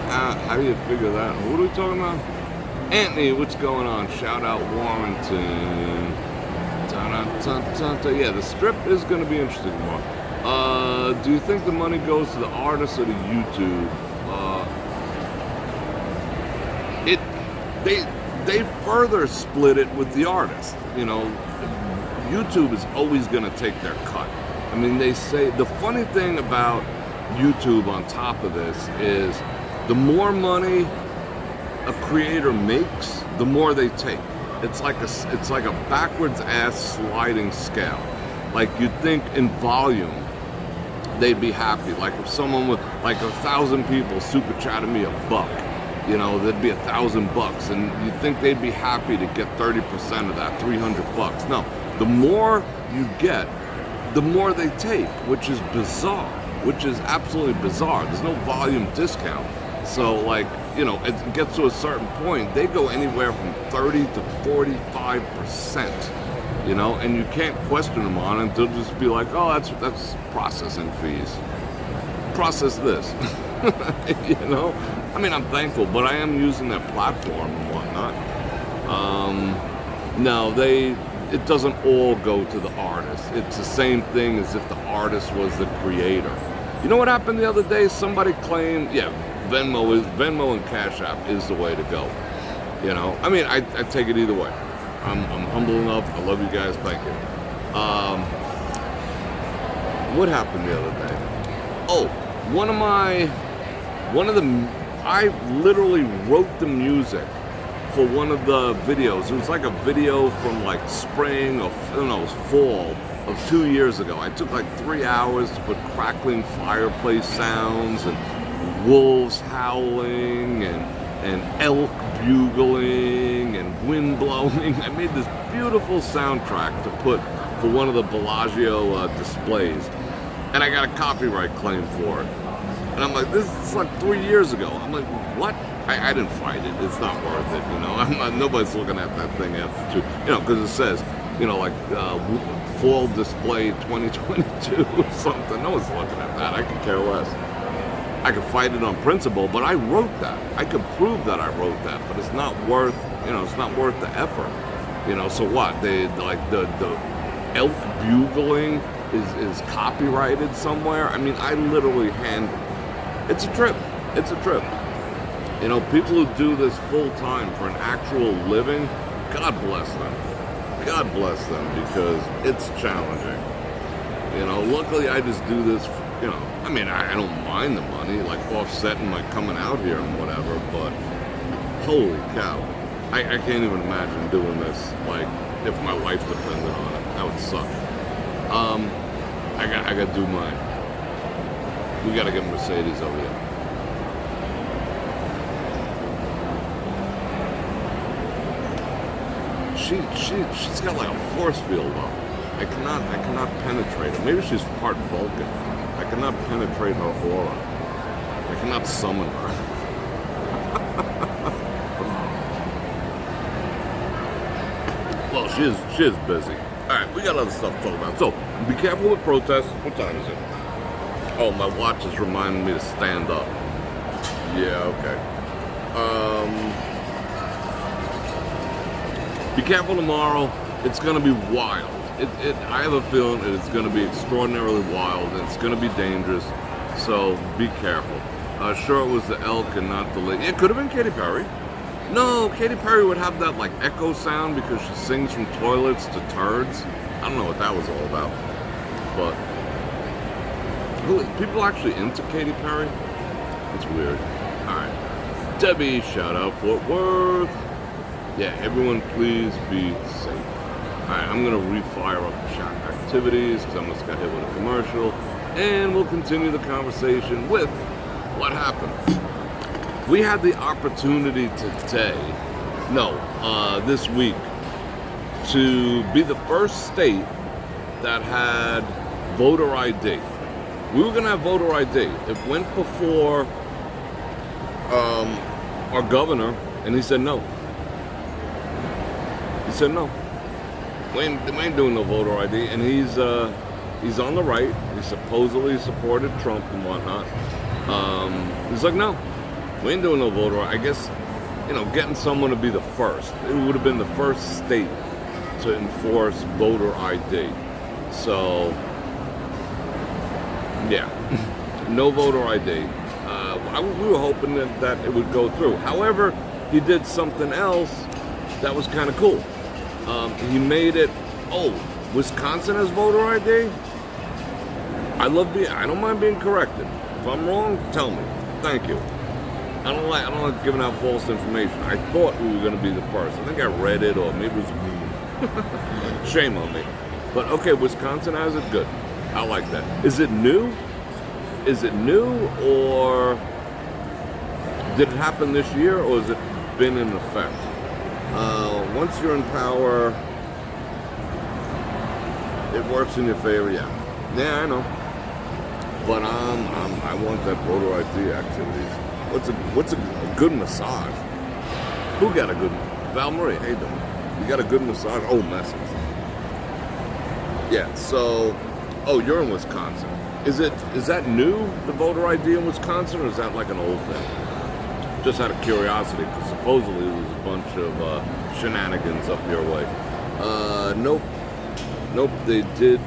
How do you figure that? What are we talking about? Anthony, what's going on? Shout out Warrington. Yeah, the strip is going to be interesting tomorrow. Do you think the money goes to the artists or to YouTube? They further split it with the artist. You know, YouTube is always going to take their cut. I mean, they say the funny thing about YouTube on top of this is the more money a creator makes, the more they take. It's like a backwards ass sliding scale. Like you'd think in volume they'd be happy. Like if someone with like 1,000 people super chatted me $1, you know, there'd be $1,000, and you'd think they'd be happy to get 30% of that, $300. No, the more you get, the more they take, which is bizarre, which is absolutely bizarre. There's no volume discount. So like, you know, it gets to a certain point, they go anywhere from 30 to 45%, you know, and you can't question them on it. They'll just be like, oh, that's processing fees. Process this, you know? I mean, I'm thankful, but I am using their platform and whatnot. No, it doesn't all go to the artist. It's the same thing as if the artist was the creator. You know what happened the other day? Somebody claimed, yeah, Venmo and Cash App is the way to go. You know, I mean, I take it either way. I'm humble enough. I love you guys. Thank you. What happened the other day? Oh, I literally wrote the music for one of the videos. It was like a video from like spring or I don't know, it was fall of 2 years ago. I took like 3 hours to put crackling fireplace sounds and wolves howling and elk bugling and wind blowing. I made this beautiful soundtrack to put for one of the Bellagio displays, and I got a copyright claim for it. And I'm like, this is like 3 years ago. I'm like, what? I didn't fight it. It's not worth it, you know. Nobody's looking at that thing after you know, because it says, you know, like fall display 2022 or something. No one's looking at that. I could care less. I could fight it on principle, but I wrote that. I could prove that I wrote that, but it's not worth, you know, it's not worth the effort. You know, so what? The elk bugling is copyrighted somewhere. I mean, I literally it's a trip. It's a trip. You know, people who do this full time for an actual living, God bless them. God bless them, because it's challenging. You know, luckily I just do this, you know, I mean, I don't mind the money, like offsetting my coming out here and whatever, but holy cow. I can't even imagine doing this, like, if my wife depended on it. That would suck. I gotta do mine. We gotta get Mercedes over here. She's got like a force field up. I cannot penetrate her. Maybe she's part Vulcan. I cannot penetrate her aura. I cannot summon her. Well, she is busy. All right, we got other stuff to talk about. So be careful with protests. What time is it? Oh, my watch is reminding me to stand up. Yeah, okay. Be careful tomorrow. It's going to be wild. I have a feeling that it's going to be extraordinarily wild and it's going to be dangerous. So be careful. Sure, it was the elk and not the lady. It could have been Katy Perry. No, Katy Perry would have that like echo sound because she sings from toilets to turds. I don't know what that was all about. But people actually into Katy Perry? It's weird. Alright. Debbie, shout out Fort Worth. Yeah, everyone please be safe. Alright, I'm going to refire up the chat activities because I almost got hit with a commercial. And we'll continue the conversation with what happened. We had the opportunity this week, to be the first state that had voter ID. We were going to have voter ID. It went before our governor, and he said no. He said no. We ain't doing no voter ID, and he's on the right. He supposedly supported Trump and whatnot. He's like, no, we ain't doing no voter ID. I guess, getting someone to be the first. It would have been the first state to enforce voter ID. So, yeah, no voter ID. We were hoping that it would go through. However, he did something else that was kind of cool. He made it, Wisconsin has voter ID? I don't mind being corrected. If I'm wrong, tell me. Thank you. I don't like giving out false information. I thought we were going to be the first. I think I read it, or maybe it was me. Shame on me. But okay, Wisconsin has it. Good. I like that. Is it new? Or did it happen this year, or has it been in effect? Once you're in power, it works in your favor. Yeah, I know. But I want that voter ID activities. What's a good massage? Who got a good? Val Marie, hey doing? You got a good massage? Oh, message. Yeah. So, you're in Wisconsin. Is that new, the voter ID in Wisconsin, or is that like an old thing? Just out of curiosity, because supposedly there was a bunch of shenanigans up your way. Nope. They did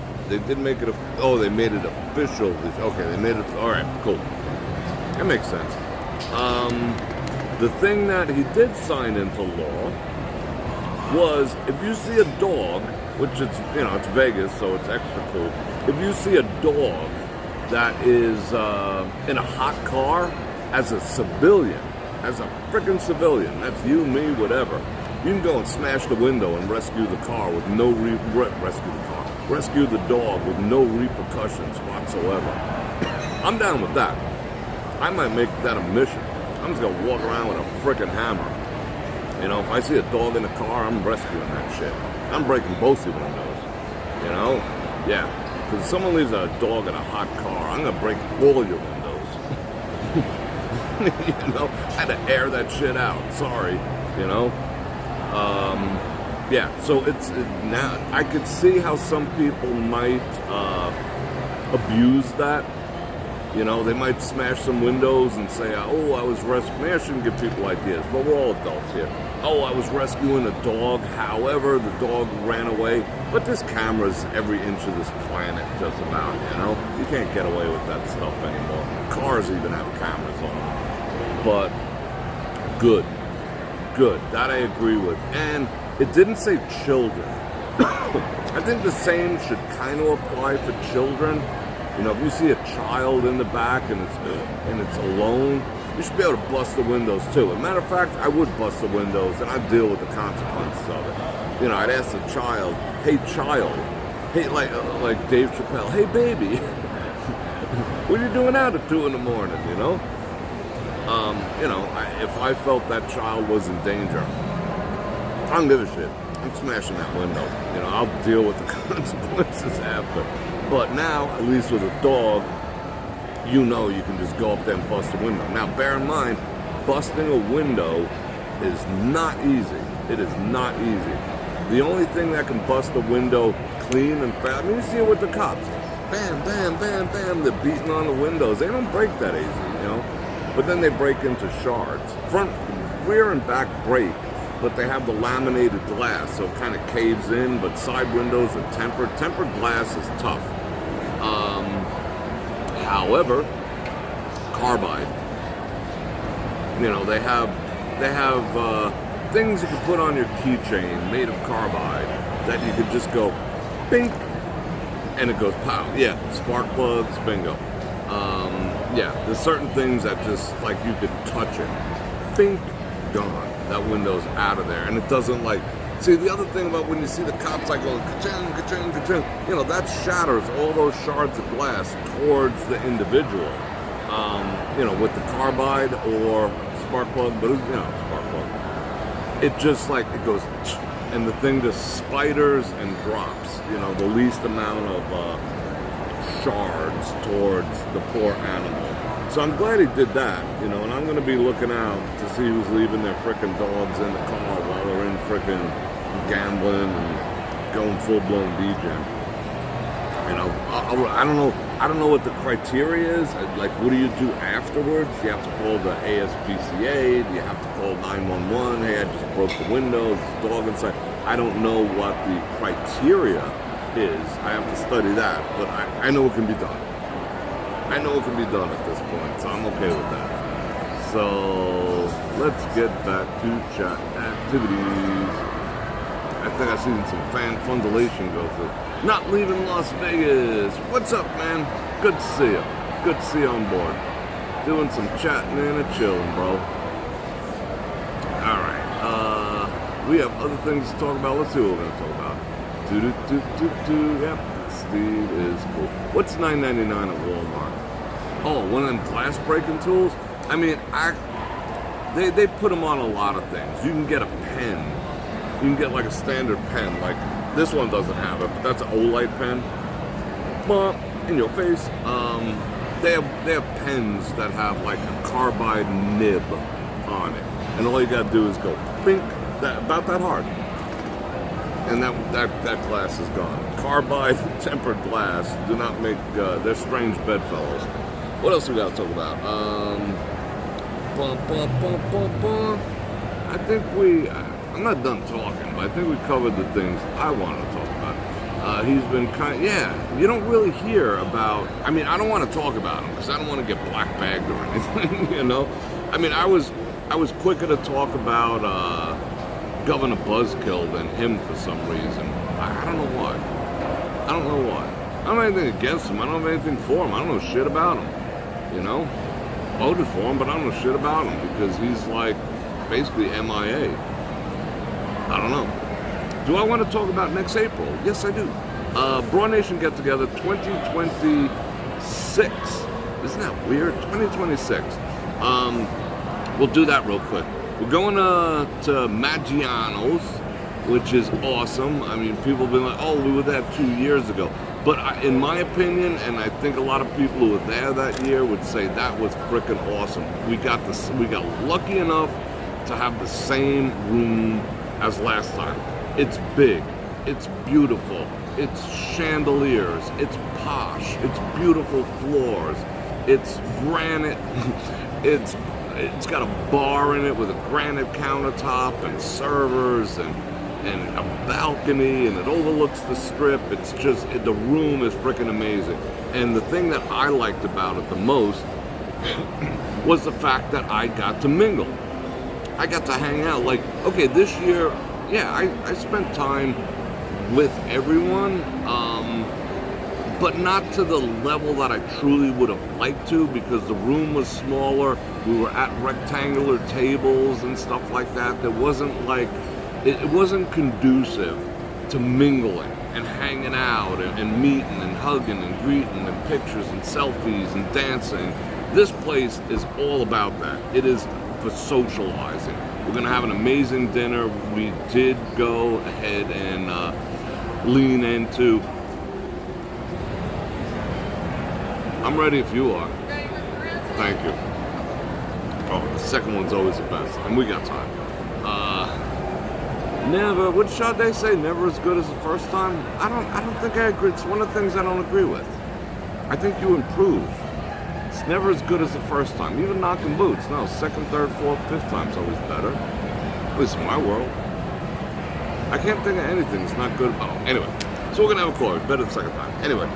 make it. They made it official. Okay, they made it. All right, cool. That makes sense. The thing that he did sign into law was if you see a dog, which it's Vegas, so it's extra cool. If you see a dog that is in a hot car as a civilian, as a freaking civilian, that's you, me, whatever, you can go and smash the window and rescue the car with no rescue the dog with no repercussions whatsoever. I'm down with that. I might make that a mission. I'm just gonna walk around with a freaking hammer. If I see a dog in the car, I'm rescuing that shit. I'm breaking both the windows. Yeah. Because if someone leaves a dog in a hot car, I'm gonna break all your windows. I had to air that shit out. Sorry. Yeah, so now I could see how some people might abuse that. They might smash some windows and say, I was rescuing. I shouldn't give people ideas, but we're all adults here. I was rescuing a dog. However, the dog ran away. But there's cameras every inch of this planet, just about, You can't get away with that stuff anymore. Cars even have cameras on them. But good. That I agree with. And it didn't say children. I think the same should kind of apply for children. If you see a child in the back and it's alone, you should be able to bust the windows too. As a matter of fact, I would bust the windows and I'd deal with the consequences of it. I'd ask the child, hey child, hey like Dave Chappelle, hey baby, what are you doing out at 2 a.m? If I felt that child was in danger, I don't give a shit. I'm smashing that window. I'll deal with the consequences after. But now, at least with a dog, you can just go up there and bust a window. Now, bear in mind, busting a window is not easy. It is not easy. The only thing that can bust a window clean and fast, you see it with the cops. bam, bam, bam, bam. They're beating on the windows. They don't break that easy, you know. But then they break into shards. Front, rear, and back break, but they have the laminated glass, so it kind of caves in. But side windows are tempered. Tempered glass is tough. However, carbide. You know, they have things you can put on your keychain made of carbide that you could just go, bink, and it goes pow. Yeah, spark plugs, bingo. Yeah, there's certain things that just, like, you could touch it. Bink, gone. That window's out of there. And it doesn't, like, see, the other thing about when you see the cops, like, going, ka-ching, ka-ching, ka-ching, you know, that shatters all those shards of glass towards the individual. You know, with the carbide or spark plug, but, you know, spark plug. It just, like, it goes, and the thing just spiders and drops, you know, the least amount of shards towards the poor animal. So I'm glad he did that, you know, and I'm going to be looking out to see who's leaving their frickin' dogs in the car while they're in frickin' gambling and going full-blown DJ. You know, I don't know what the criteria is. Like, what do you do afterwards? Do you have to call the ASPCA? Do you have to call 911? Hey, I just broke the window, there's a dog inside. I don't know what the criteria is. I have to study that, but I know it can be done. I know it can be done at this point, so I'm okay with that. So let's get back to chat activities. I think I've seen some fan fundulation go through. Not leaving Las Vegas. What's up, man? Good to see you. Good to see you on board. Doing some chatting and chilling, bro. All right. We have other things to talk about. Let's see what we're going to talk about. Yep, Steve is cool. What's $9.99 at Walmart? Oh, one of them glass breaking tools? I mean, they put them on a lot of things. You can get a pen. You can get like a standard pen. Like, this one doesn't have it, but that's an Olight pen. But in your face. They have pens that have like a carbide nib on it. And all you gotta do is go, bink, about that hard. And that glass is gone. Carbide tempered glass do not make, they're strange bedfellows. What else we got to talk about? I think I'm not done talking, but I think we covered the things I wanted to talk about. He's been you don't really hear about, I mean, I don't want to talk about him because I don't want to get black bagged or anything, you know? I mean, I was quicker to talk about, Governor Buzzkill than him for some reason. I don't know why. I don't know why. I don't have anything against him. I don't have anything for him. I don't know shit about him. You know? Voted for him, but I don't know shit about him because he's like basically MIA. I don't know. Do I want to talk about next April? Yes, I do. Broad Nation Get Together 2026. Isn't that weird? 2026. We'll do that real quick. We're going to Maggiano's, which is awesome. I mean, people have been like, oh, we were there 2 years ago. But in my opinion, and I think a lot of people who were there that year would say that was freaking awesome. We got lucky enough to have the same room as last time. It's big. It's beautiful. It's chandeliers. It's posh. It's beautiful floors. It's granite. It's got a bar in it with a granite countertop and servers and a balcony, and it overlooks the strip. It's just, the room is freaking amazing. And the thing that I liked about it the most was the fact that I got to mingle. I got to hang out. Like, okay, this year, yeah, I spent time with everyone, but not to the level that I truly would have liked to because the room was smaller. We were at rectangular tables and stuff like that. There wasn't like, it wasn't conducive to mingling and hanging out and meeting and hugging and greeting and pictures and selfies and dancing. This place is all about that. It is for socializing. We're gonna have an amazing dinner. We did go ahead and lean into. I'm ready if you are. Thank you. Oh, the second one's always the best, and we got time. Never. What did Sade say? Never as good as the first time. I don't think I agree. It's one of the things I don't agree with. I think you improve. It's never as good as the first time. Even knocking boots. No, second, third, fourth, fifth time's always better. At least in my world. I can't think of anything that's not good about it. Anyway, so we're gonna have a call. Better the second time. Anyway,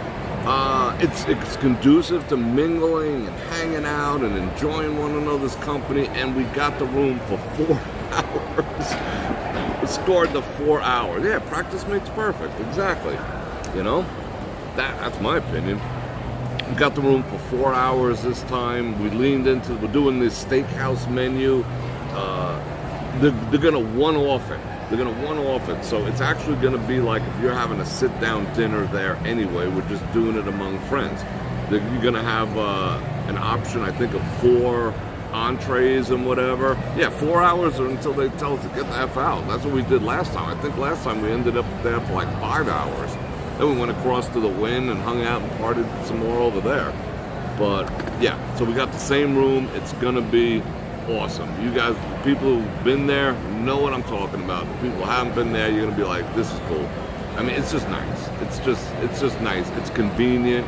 it's conducive to mingling and hanging out and enjoying one another's company, and we got the room for 4 hours. We scored the 4 hours. Yeah, practice makes perfect. Exactly. You know, that's my opinion. We got the room for 4 hours this time. We leaned into. We're doing this steakhouse menu. They're gonna one-off it. They're going to one-off it. So it's actually going to be like if you're having a sit-down dinner there anyway, we're just doing it among friends. You're going to have an option, I think, of 4 entrees and whatever. Yeah, 4 hours or until they tell us to get the F out. That's what we did last time. I think last time we ended up there for like 5 hours. Then we went across to the Wynn and hung out and partied some more over there. But yeah, so we got the same room. It's going to be awesome. You guys, people who've been there know what I'm talking about. The people who haven't been there, you're gonna be like, this is cool. I mean, it's just nice. It's just nice. It's convenient.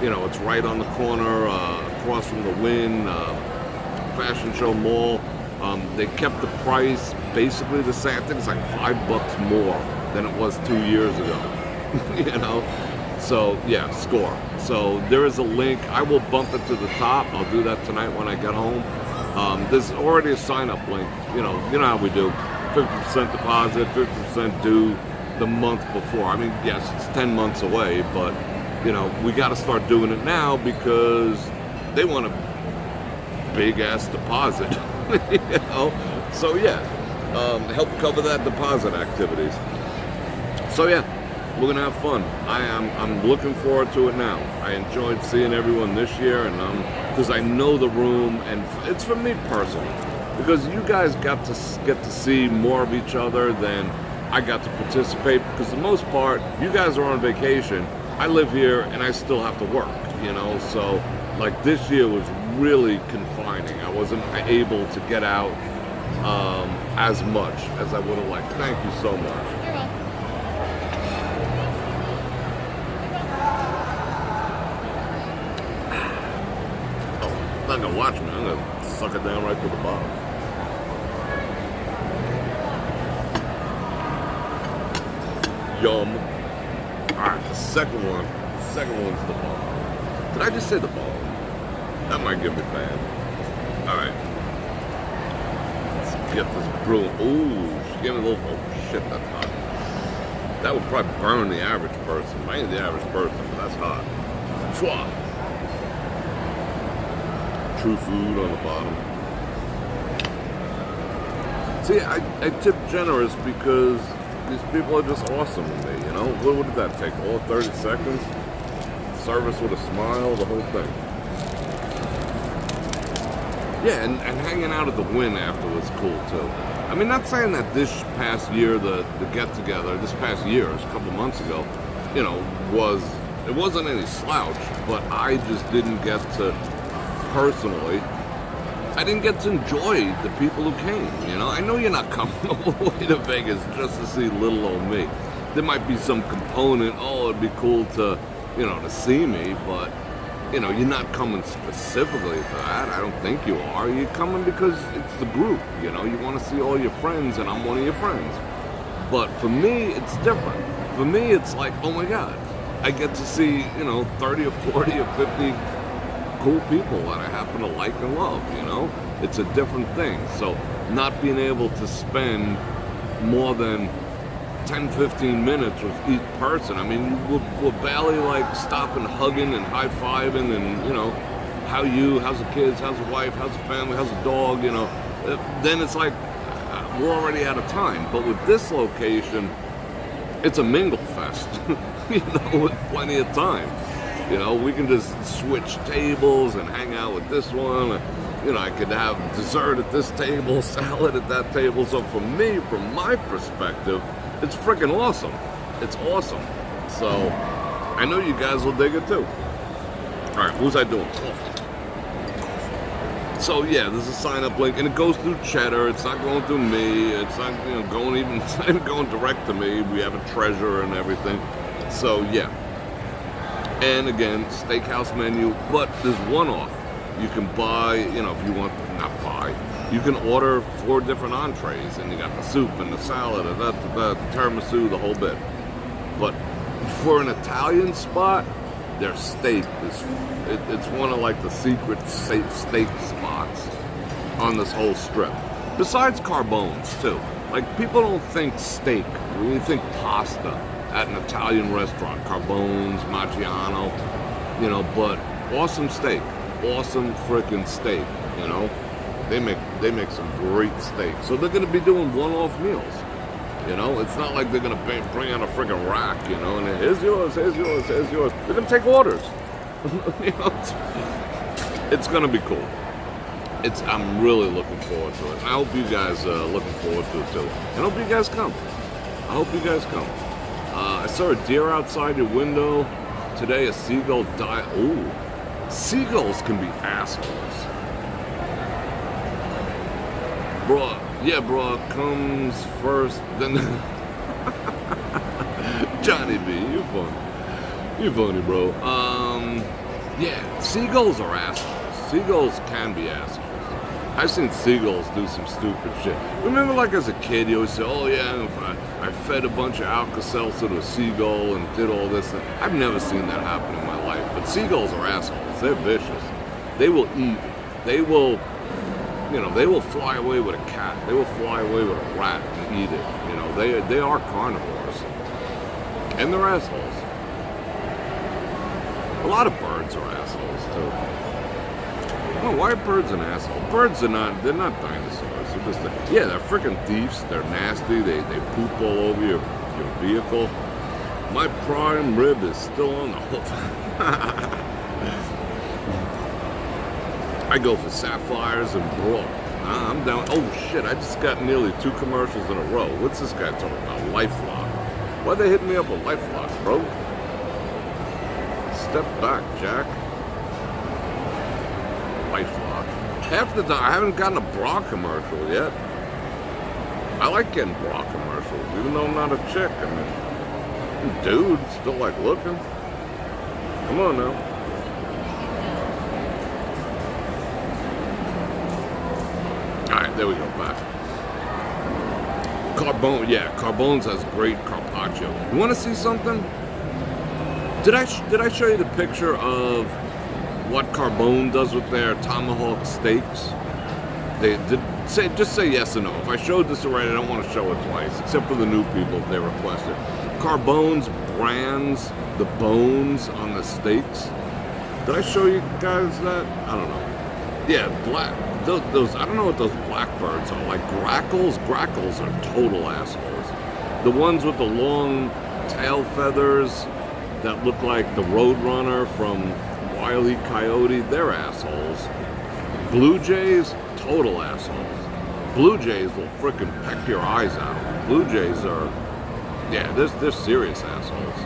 You know, it's right on the corner, across from the Wynn Fashion Show Mall. They kept the price basically the same. I think it's like $5 more than it was 2 years ago. You know, so yeah, score. So there is a link. I will bump it to the top. I'll do that tonight when I get home. There's already a sign-up link. You know how we do. 50% deposit, 50% due the month before. I mean, yes, it's 10 months away, but, you know, we got to start doing it now because they want a big-ass deposit, you know? So, yeah, help cover that deposit activities. So, yeah, we're going to have fun. I'm looking forward to it now. I enjoyed seeing everyone this year, and because I know the room, and it's for me personally, because you guys get to see more of each other than I got to participate, because for the most part, you guys are on vacation. I live here, and I still have to work, you know, so, like, this year was really confining. I wasn't able to get out as much as I would have liked. Thank you so much. You're welcome. Not gonna watch me. I'm gonna suck it down right to the bottom. Yum. Alright, the second one's the bomb. Did I just say the bomb? That might give me bad. Alright. Let's get this brew. Ooh, she gave me a little. Oh shit, that's hot. That would probably burn the average person. I ain't the average person, but that's hot. Chua. True food on the bottom. See, I tip generous because these people are just awesome to me, you know? What did that take? All 30 seconds? Service with a smile, the whole thing. Yeah, and hanging out at the Wynn after was cool, too. I mean, not saying that this past year, the get-together, this past year, a couple months ago, you know, it wasn't any slouch, but I just didn't get to... Personally, I didn't get to enjoy the people who came, you know? I know you're not coming all the way to Vegas just to see little old me. There might be some component, oh, it'd be cool to, you know, to see me, but, you know, you're not coming specifically for that. I don't think you are. You're coming because it's the group, you know? You want to see all your friends, and I'm one of your friends. But for me, it's different. For me, it's like, oh my God, I get to see, you know, 30 or 40 or 50 cool people that I happen to like and love, you know? It's a different thing. So not being able to spend more than 10, 15 minutes with each person. I mean, we're barely like stopping, hugging and high-fiving and, you know, how's the kids, how's the wife, how's the family, how's the dog, you know? Then it's like, we're already out of time. But with this location, it's a mingle fest, you know, with plenty of time. You know, we can just switch tables and hang out with this one. You know, I could have dessert at this table, salad at that table. So for me, from my perspective, it's freaking awesome. It's awesome. So I know you guys will dig it too. All right, who's I doing? So yeah, there's a sign-up link, and it goes through Cheddar. It's not going through me. It's not, you know, it's not even going direct to me. We have a treasurer and everything. So yeah. And again, steakhouse menu, but there's one-off. You can buy, you know, if you want, not buy, you can order 4 different entrees, and you got the soup and the salad and the tiramisu, the whole bit. But for an Italian spot, their steak is, it's one of like the secret steak spots on this whole strip. Besides Carbone's too. Like, people don't think steak, when you think pasta at an Italian restaurant, Carbone's, Maggiano, you know, but awesome steak. Awesome freaking steak, you know. They make some great steak. So they're gonna be doing one-off meals. You know, it's not like they're gonna bring out a freaking rack, you know, and here's yours, here's yours, here's yours. They're gonna take orders. You know, it's gonna be cool. I'm really looking forward to it. I hope you guys are looking forward to it too. And I hope you guys come. I hope you guys come. I saw a deer outside your window today. A seagull died. Ooh. Seagulls can be assholes. Bro, comes first, then... Johnny B, you funny. You funny, bro. Yeah, seagulls are assholes. Seagulls can be assholes. I've seen seagulls do some stupid shit. Remember, like, as a kid, you always say, oh, yeah, I fed a bunch of Alka-Seltzer to a seagull and did all this. I've never seen that happen in my life. But seagulls are assholes. They're vicious. They will eat. They will, you know, they will fly away with a cat. They will fly away with a rat and eat it. You know, they are carnivores. And they're assholes. A lot of birds are assholes, too. Oh, why are birds an asshole? Birds are not, they're not dinosaurs. They're just, yeah, they're freaking thieves. They're nasty. They poop all over your vehicle. My prime rib is still on the hook. I go for sapphires and brook. I'm down. Oh, shit, I just got nearly 2 commercials in a row. What's this guy talking about? LifeLock. Why they hitting me up with LifeLock, bro? Step back, Jack. LifeLock. Half the time, I haven't gotten a bra commercial yet. I like getting bra commercials, even though I'm not a chick. I mean, dude, still like looking. Come on now. Alright, there we go, back. Carbone's has great carpaccio. You want to see something? Did I show you the picture of what Carbone does with their tomahawk steaks? Just say yes or no. If I showed this already, I don't want to show it twice, except for the new people if they request it. Carbone's brands the bones on the steaks. Did I show you guys that? I don't know. Yeah, those I don't know what those blackbirds are, like grackles. Grackles are total assholes. The ones with the long tail feathers that look like the Roadrunner from Wile E. Coyote, they're assholes. Blue jays, total assholes. Blue jays will frickin' peck your eyes out. Blue jays are, yeah, they're serious assholes.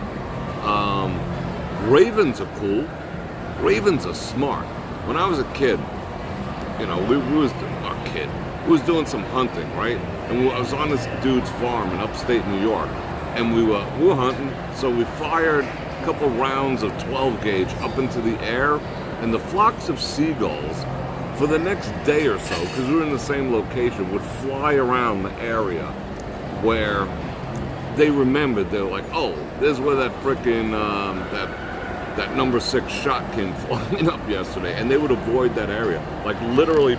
Ravens are cool. Ravens are smart. When I was a kid, you know, we was doing some hunting, right? And I was on this dude's farm in upstate New York, and we were hunting, so we fired a couple rounds of 12 gauge up into the air, and the flocks of seagulls for the next day or so, because we were in the same location, would fly around the area where they remembered. They were like, oh, there's where that frickin' that number 6 shot came flying up yesterday, and they would avoid that area, like literally,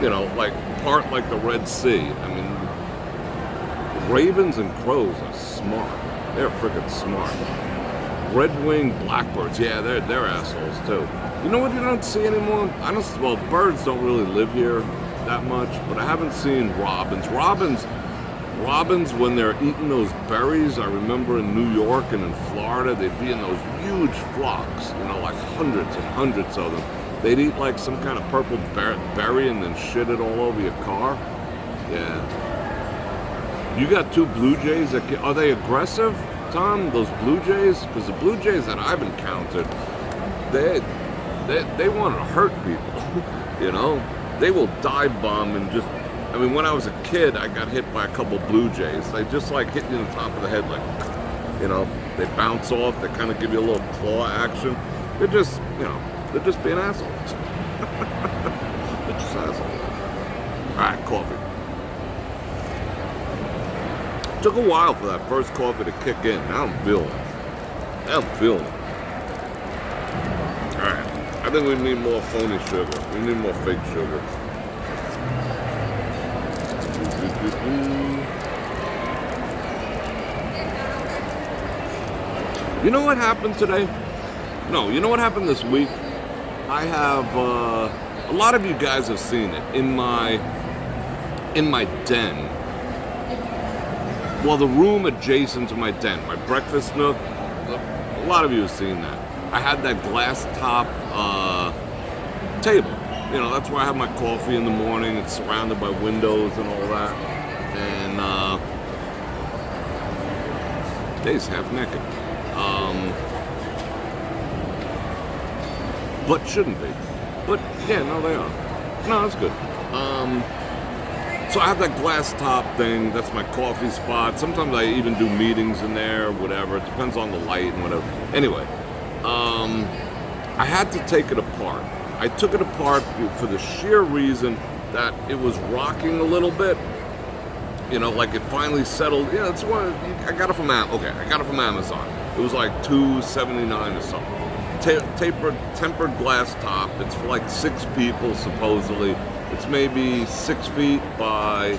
you know, like part like the Red Sea. I mean, ravens and crows are smart. They're freaking smart. Red-winged blackbirds, yeah, they're assholes too. You know what you don't see anymore? Well, birds don't really live here that much, but I haven't seen robins. Robins, when they're eating those berries, I remember in New York and in Florida, they'd be in those huge flocks, you know, like hundreds and hundreds of them. They'd eat like some kind of purple berry and then shit it all over your car. Yeah. You got 2 blue jays. Are they aggressive, Tom, those blue jays? Because the blue jays that I've encountered, they want to hurt people, you know? They will dive bomb and just... I mean, when I was a kid, I got hit by a couple blue jays. They just like hit you in the top of the head, like, You know, they bounce off. They kind of give you a little claw action. They're just, you know, they're just being assholes. They're just assholes. All right, coffee. Took a while for that first coffee to kick in. Now I'm feeling it. I'm feeling it. All right. I think we need more phony sugar. We need more fake sugar. You know what happened today? No, you know what happened this week? I have, a lot of you guys have seen it in my den. Well, the room adjacent to my den, my breakfast nook, a lot of you have seen that. I had that glass top table. You know, that's where I have my coffee in the morning. It's surrounded by windows and all that. And Dave's half naked. But shouldn't be. But yeah, no, they are. No, that's good. So I have that glass top thing. That's my coffee spot. Sometimes I even do meetings in there, whatever. It depends on the light and whatever. Anyway, I had to take it apart. I took it apart for the sheer reason that it was rocking a little bit. You know, like it finally settled. Yeah, that's what I got it from Amazon. Okay, I got it from Amazon. It was like $2.79 or something. Tempered glass top. It's for like 6 people supposedly. It's maybe 6 feet by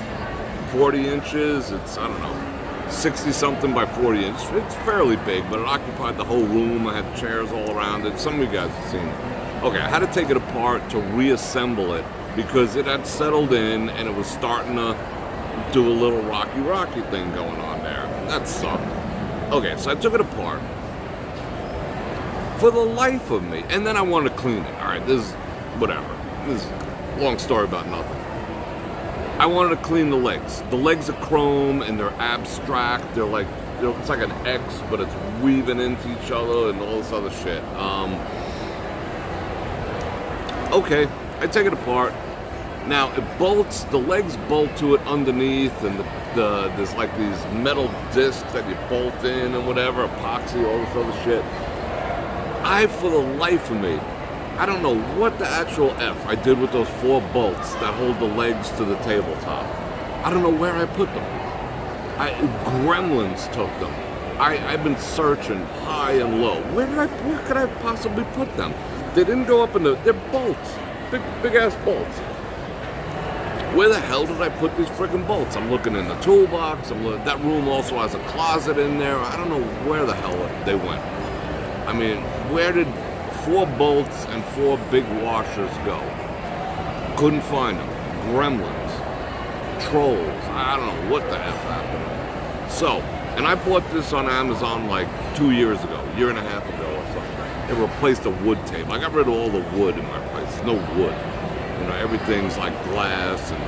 40 inches. It's, I don't know, 60 something by 40 inches. It's fairly big, but it occupied the whole room. I had chairs all around it. Some of you guys have seen it. Okay, I had to take it apart to reassemble it because it had settled in and it was starting to do a little rocky thing going on there. That sucked. Okay, so I took it apart. For the life of me, and then I wanted to clean it. All right, this is whatever. This is a long story about nothing. I wanted to clean the legs. The legs are chrome and they're abstract. They're like, it's like an X, but it's weaving into each other and all this other shit. Okay, I take it apart. Now it bolts. The legs bolt to it underneath, and there's like these metal discs that you bolt in and whatever, epoxy, all this other shit. For the life of me, I don't know what the actual F I did with those 4 bolts that hold the legs to the tabletop. I don't know where I put them. Gremlins took them. I've been searching high and low. Where could I possibly put them? They didn't go up in they're bolts. Big ass bolts. Where the hell did I put these freaking bolts? I'm looking in the toolbox. That room also has a closet in there. I don't know where the hell they went. I mean, where did 4 bolts and 4 big washers go? Couldn't find them. Gremlins. Trolls. I don't know what the F happened. So, and I bought this on Amazon like 2 years ago, a year and a half ago or something. It replaced a wood table. I got rid of all the wood in my place. No wood. You know, everything's like glass and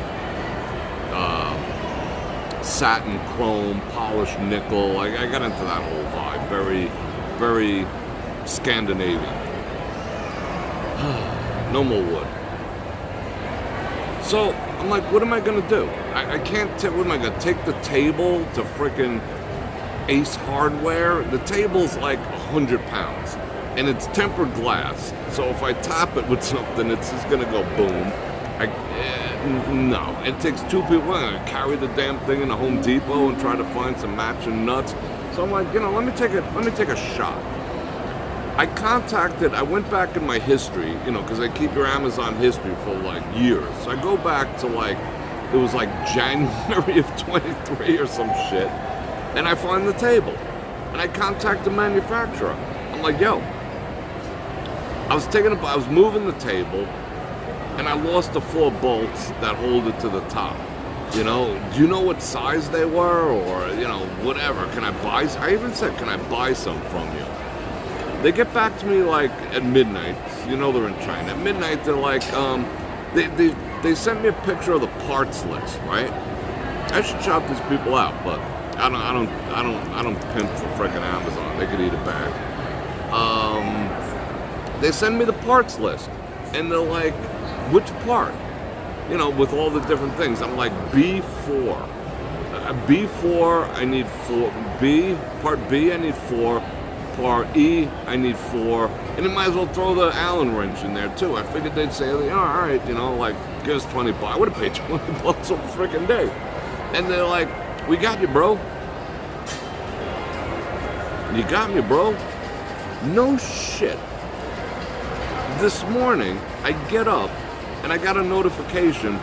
satin, chrome, polished nickel. I got into that whole vibe. Very, very Scandinavian. No more wood. So I'm like, what am I gonna do? I can't. What am I gonna take the table to frickin' Ace Hardware? The table's like 100 pounds, and it's tempered glass. So if I tap it with something, it's just gonna go boom. No, it takes 2 people. I'm gonna carry the damn thing in the Home Depot and try to find some matching nuts. So I'm like, let me take a shot. I went back in my history, because I keep your Amazon history for like years. So I go back to it was like January of 23 or some shit, and I find the table. And I contact the manufacturer. I'm like, yo, I was moving the table, and I lost the 4 bolts that hold it to the top. Do you know what size they were, or, whatever? Can I buy? I even said, can I buy some from you? They get back to me at midnight. They're in China. At midnight, they're like, they sent me a picture of the parts list, right? I should shout these people out, but I don't pimp for frickin' Amazon. They could eat a bag. They send me the parts list, and they're like, which part? With all the different things. I'm like, B4. B4, I need 4. B, part B, I need 4. Part E, I need 4. And you might as well throw the Allen wrench in there too. I figured they'd say, all right, like, give us 20 bucks. I would have paid 20 bucks all freaking day. And they're like, we got you, bro. You got me, bro. No shit. This morning, I get up and I got a notification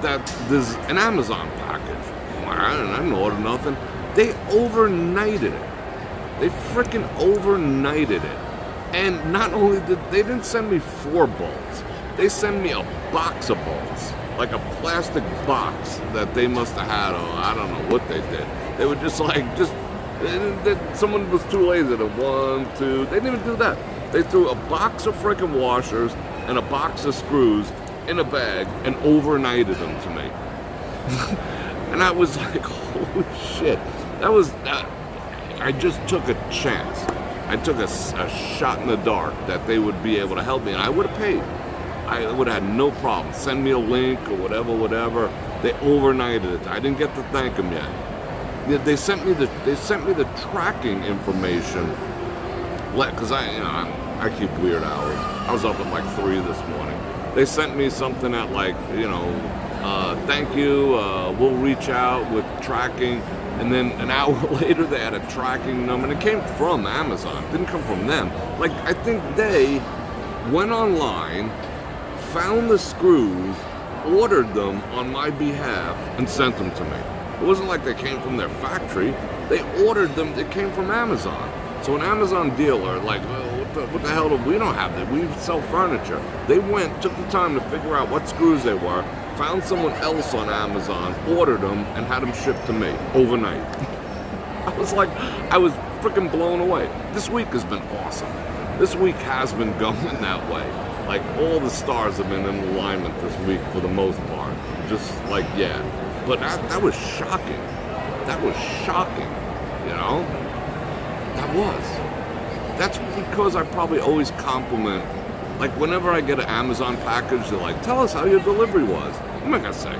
that there's an Amazon package. I didn't order nothing. They overnighted it. They freaking overnighted it. And not only they didn't send me 4 bolts, they sent me a box of bolts. Like a plastic box that they must have had, I don't know what they did. They were just someone was too lazy to 1, 2, they didn't even do that. They threw a box of freaking washers and a box of screws in a bag and overnighted them to me. And I was like, holy shit. I just took a chance. I took a shot in the dark that they would be able to help me, and I would have paid. I would have had no problem. Send me a link or whatever. They overnighted it. I didn't get to thank them yet. They sent me the tracking information, because I keep weird hours. I was up at like 3 this morning. They sent me something at like, thank you, we'll reach out with tracking. And then an hour later, they had a tracking number, and it came from Amazon. It didn't come from them. Like, I think they went online, found the screws, ordered them on my behalf, and sent them to me. It wasn't like they came from their factory. They ordered them. They came from Amazon. So an Amazon dealer, like, what the hell, we don't have that. We sell furniture. They took the time to figure out what screws they were, found someone else on Amazon, ordered them, and had them shipped to me overnight. I was freaking blown away. This week has been awesome. This week has been going that way. Like, all the stars have been in alignment this week for the most part. Just like, yeah. But that was shocking. That was shocking, That was. That's because I probably always compliment. Like, whenever I get an Amazon package, they're like, tell us how your delivery was. What am I going to say?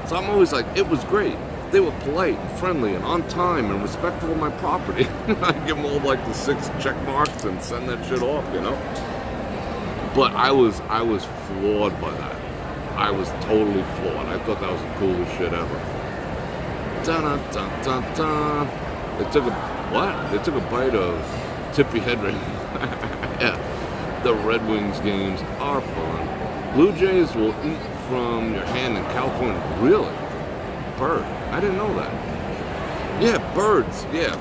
So I'm always like, it was great. They were polite and friendly and on time and respectful of my property. I give them all like the 6 check marks and send that shit off, But I was floored by that. I was totally floored. I thought that was the coolest shit ever. Dun-dun-dun-dun-dun. They took a bite of Tippy Hedren. Yeah. The Red Wings games are fun. Blue Jays will eat from your hand in California. Really? Bird. I didn't know that. Yeah, Birds. Yeah.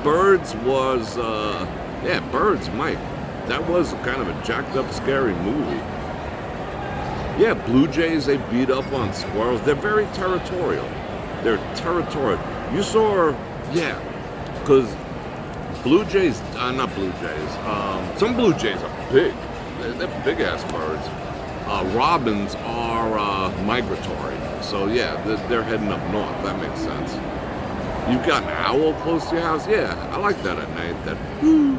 Birds was, Birds, Mike. That was kind of a jacked up, scary movie. Yeah, Blue Jays, they beat up on squirrels. They're very territorial. They're territorial. You saw, because Blue Jays, not Blue Jays. Some Blue Jays are big. They're big-ass birds. Robins are migratory. So, yeah, they're heading up north. That makes sense. You've got an owl close to your house? Yeah, I like that at night. That whoo.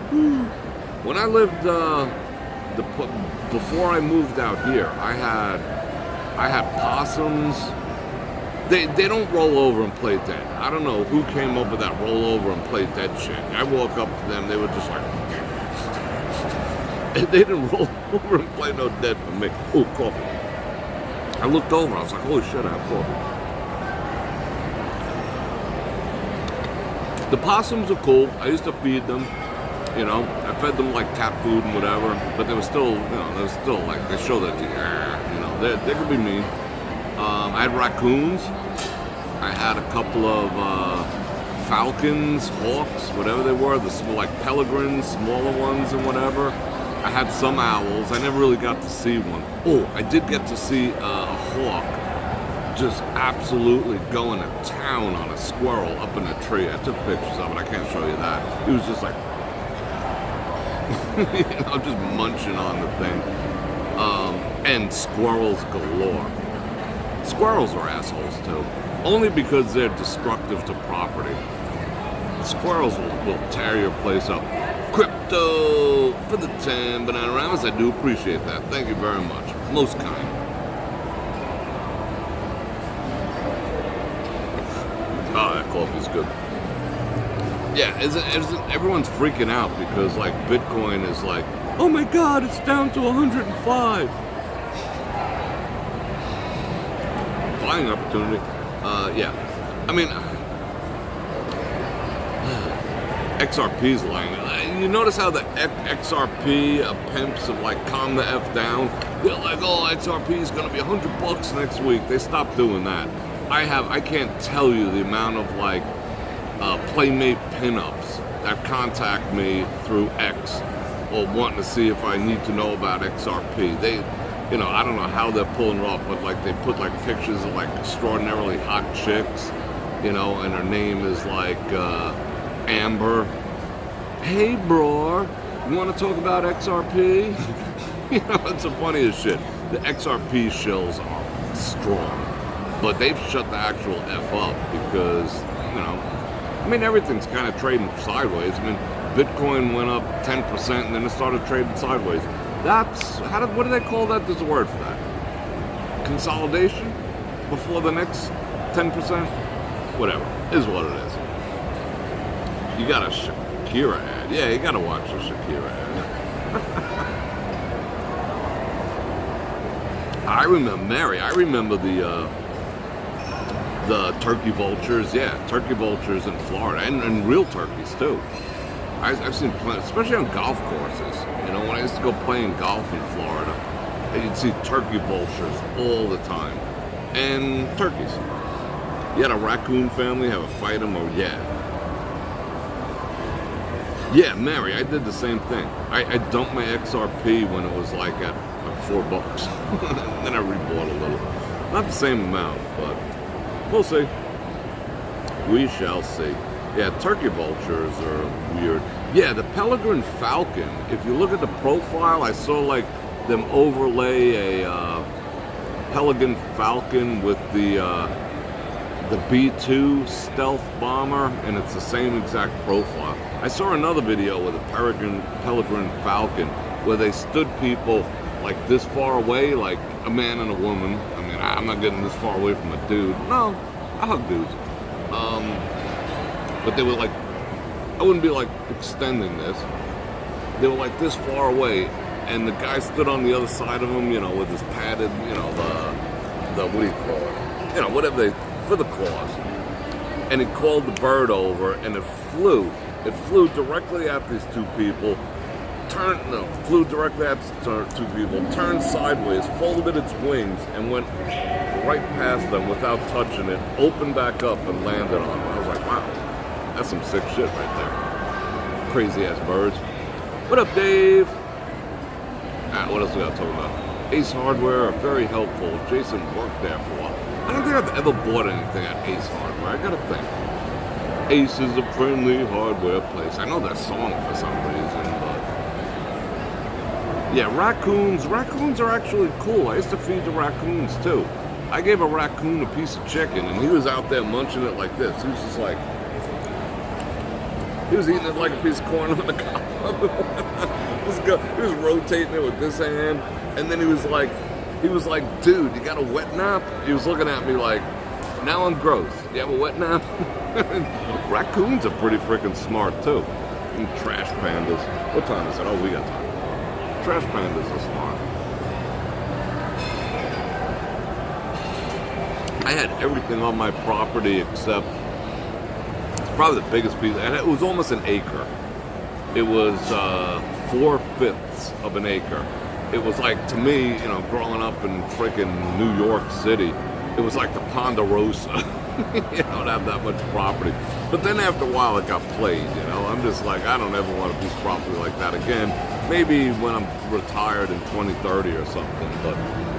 When I lived, before I moved out here, I had possums. They don't roll over and play dead. I don't know who came up with that roll over and play dead shit. I walk up to them, they were just like, they didn't roll over and play no dead for me. Oh, coffee. I looked over, I was like, holy shit, I have coffee. The possums are cool. I used to feed them. I fed them like cat food and whatever, but they were still, like, they show that, they could be mean. I had raccoons. I had a couple of falcons, hawks, whatever they were, like peregrines, smaller ones and whatever. I had some owls. I never really got to see one. Oh, I did get to see a hawk just absolutely going to town on a squirrel up in a tree. I took pictures of it. I can't show you that. He was just like, just munching on the thing. And squirrels galore. Squirrels are assholes too, only because they're destructive to property. Squirrels will tear your place up. Crypto for the 10 banana rounds. I do appreciate that. Thank you very much. Most kind. Oh, above is good. Yeah, everyone's freaking out because like Bitcoin is like, oh my God, it's down to 105. Buying opportunity. Yeah. I mean, XRP's lying. You notice how the XRP pimps have like calmed the F down? They're like, oh, XRP is going to be $100 next week. They stopped doing that. I can't tell you the amount of like Playmate pinups that contact me through X or wanting to see if I need to know about XRP. They, you know, I don't know how they're pulling it off, but like they put like pictures of like extraordinarily hot chicks, you know, and her name is like Amber. Hey, Bror, you want to talk about XRP? You know, it's the funniest shit. The XRP shills are strong, but they've shut the actual F up because, you know, I mean, everything's kind of trading sideways. I mean, Bitcoin went up 10% and then it started trading sideways. That's, what do they call that? There's a word for that. Consolidation before the next 10%? Whatever, is what it is. You got a Shakira ad. Yeah, you got to watch the Shakira ad. I remember the turkey vultures. Yeah, turkey vultures in Florida, and real turkeys too. I've seen plenty, especially on golf courses. You know, when I used to go playing golf in Florida, and you'd see turkey vultures all the time, and turkeys. You had a raccoon family have a fight them, or yeah, Mary, I did the same thing. I dumped my XRP when it was like at $4. Then I rebought a little. Not the same amount, but we'll see. We shall see. Yeah, turkey vultures are weird. Yeah, the peregrine falcon, if you look at the profile, I saw like them overlay a peregrine falcon with the B-2 stealth bomber, and it's the same exact profile. I saw another video with a peregrine falcon where they stood people like this far away, like a man and a woman. I mean, I'm not getting this far away from a dude. No, I hug dudes. But they were like, I wouldn't be like extending this. They were like this far away, and the guy stood on the other side of him, you know, with his padded, you know, the what do you call it? You know, whatever they, for the claws. And he called the bird over, and it flew. It flew directly at these two people. Flew directly at two people, turned sideways, folded its wings, and went right past them without touching it, opened back up, and landed on them. I was like, wow, that's some sick shit right there. Crazy ass birds. What up, Dave? What else we got to talk about? Ace Hardware, very helpful. Jason worked there for a while. I don't think I've ever bought anything at Ace Hardware. I gotta think. Ace is a friendly hardware place. I know that song for some reason, but yeah, raccoons are actually cool. I used to feed the raccoons too. I gave a raccoon a piece of chicken and he was out there munching it like this. He was just like, he was eating it like a piece of corn on the cob. He was rotating it with this hand, and then he was like, dude, you got a wet nap? He was looking at me like, now I'm gross. You have a wet nap? Raccoons are pretty freaking smart too. And trash pandas. What time is it? Oh, we got time. Trash pandas are smart. I had everything on my property except probably the biggest piece. And it was almost an acre. It was 4/5 of an acre. It was like, to me, you know, growing up in freaking New York City, it was like the Ponderosa. You don't have that much property. But then after a while it got played, you know. I'm just like, I don't ever want a piece of property like that again. Maybe when I'm retired in 2030 or something, but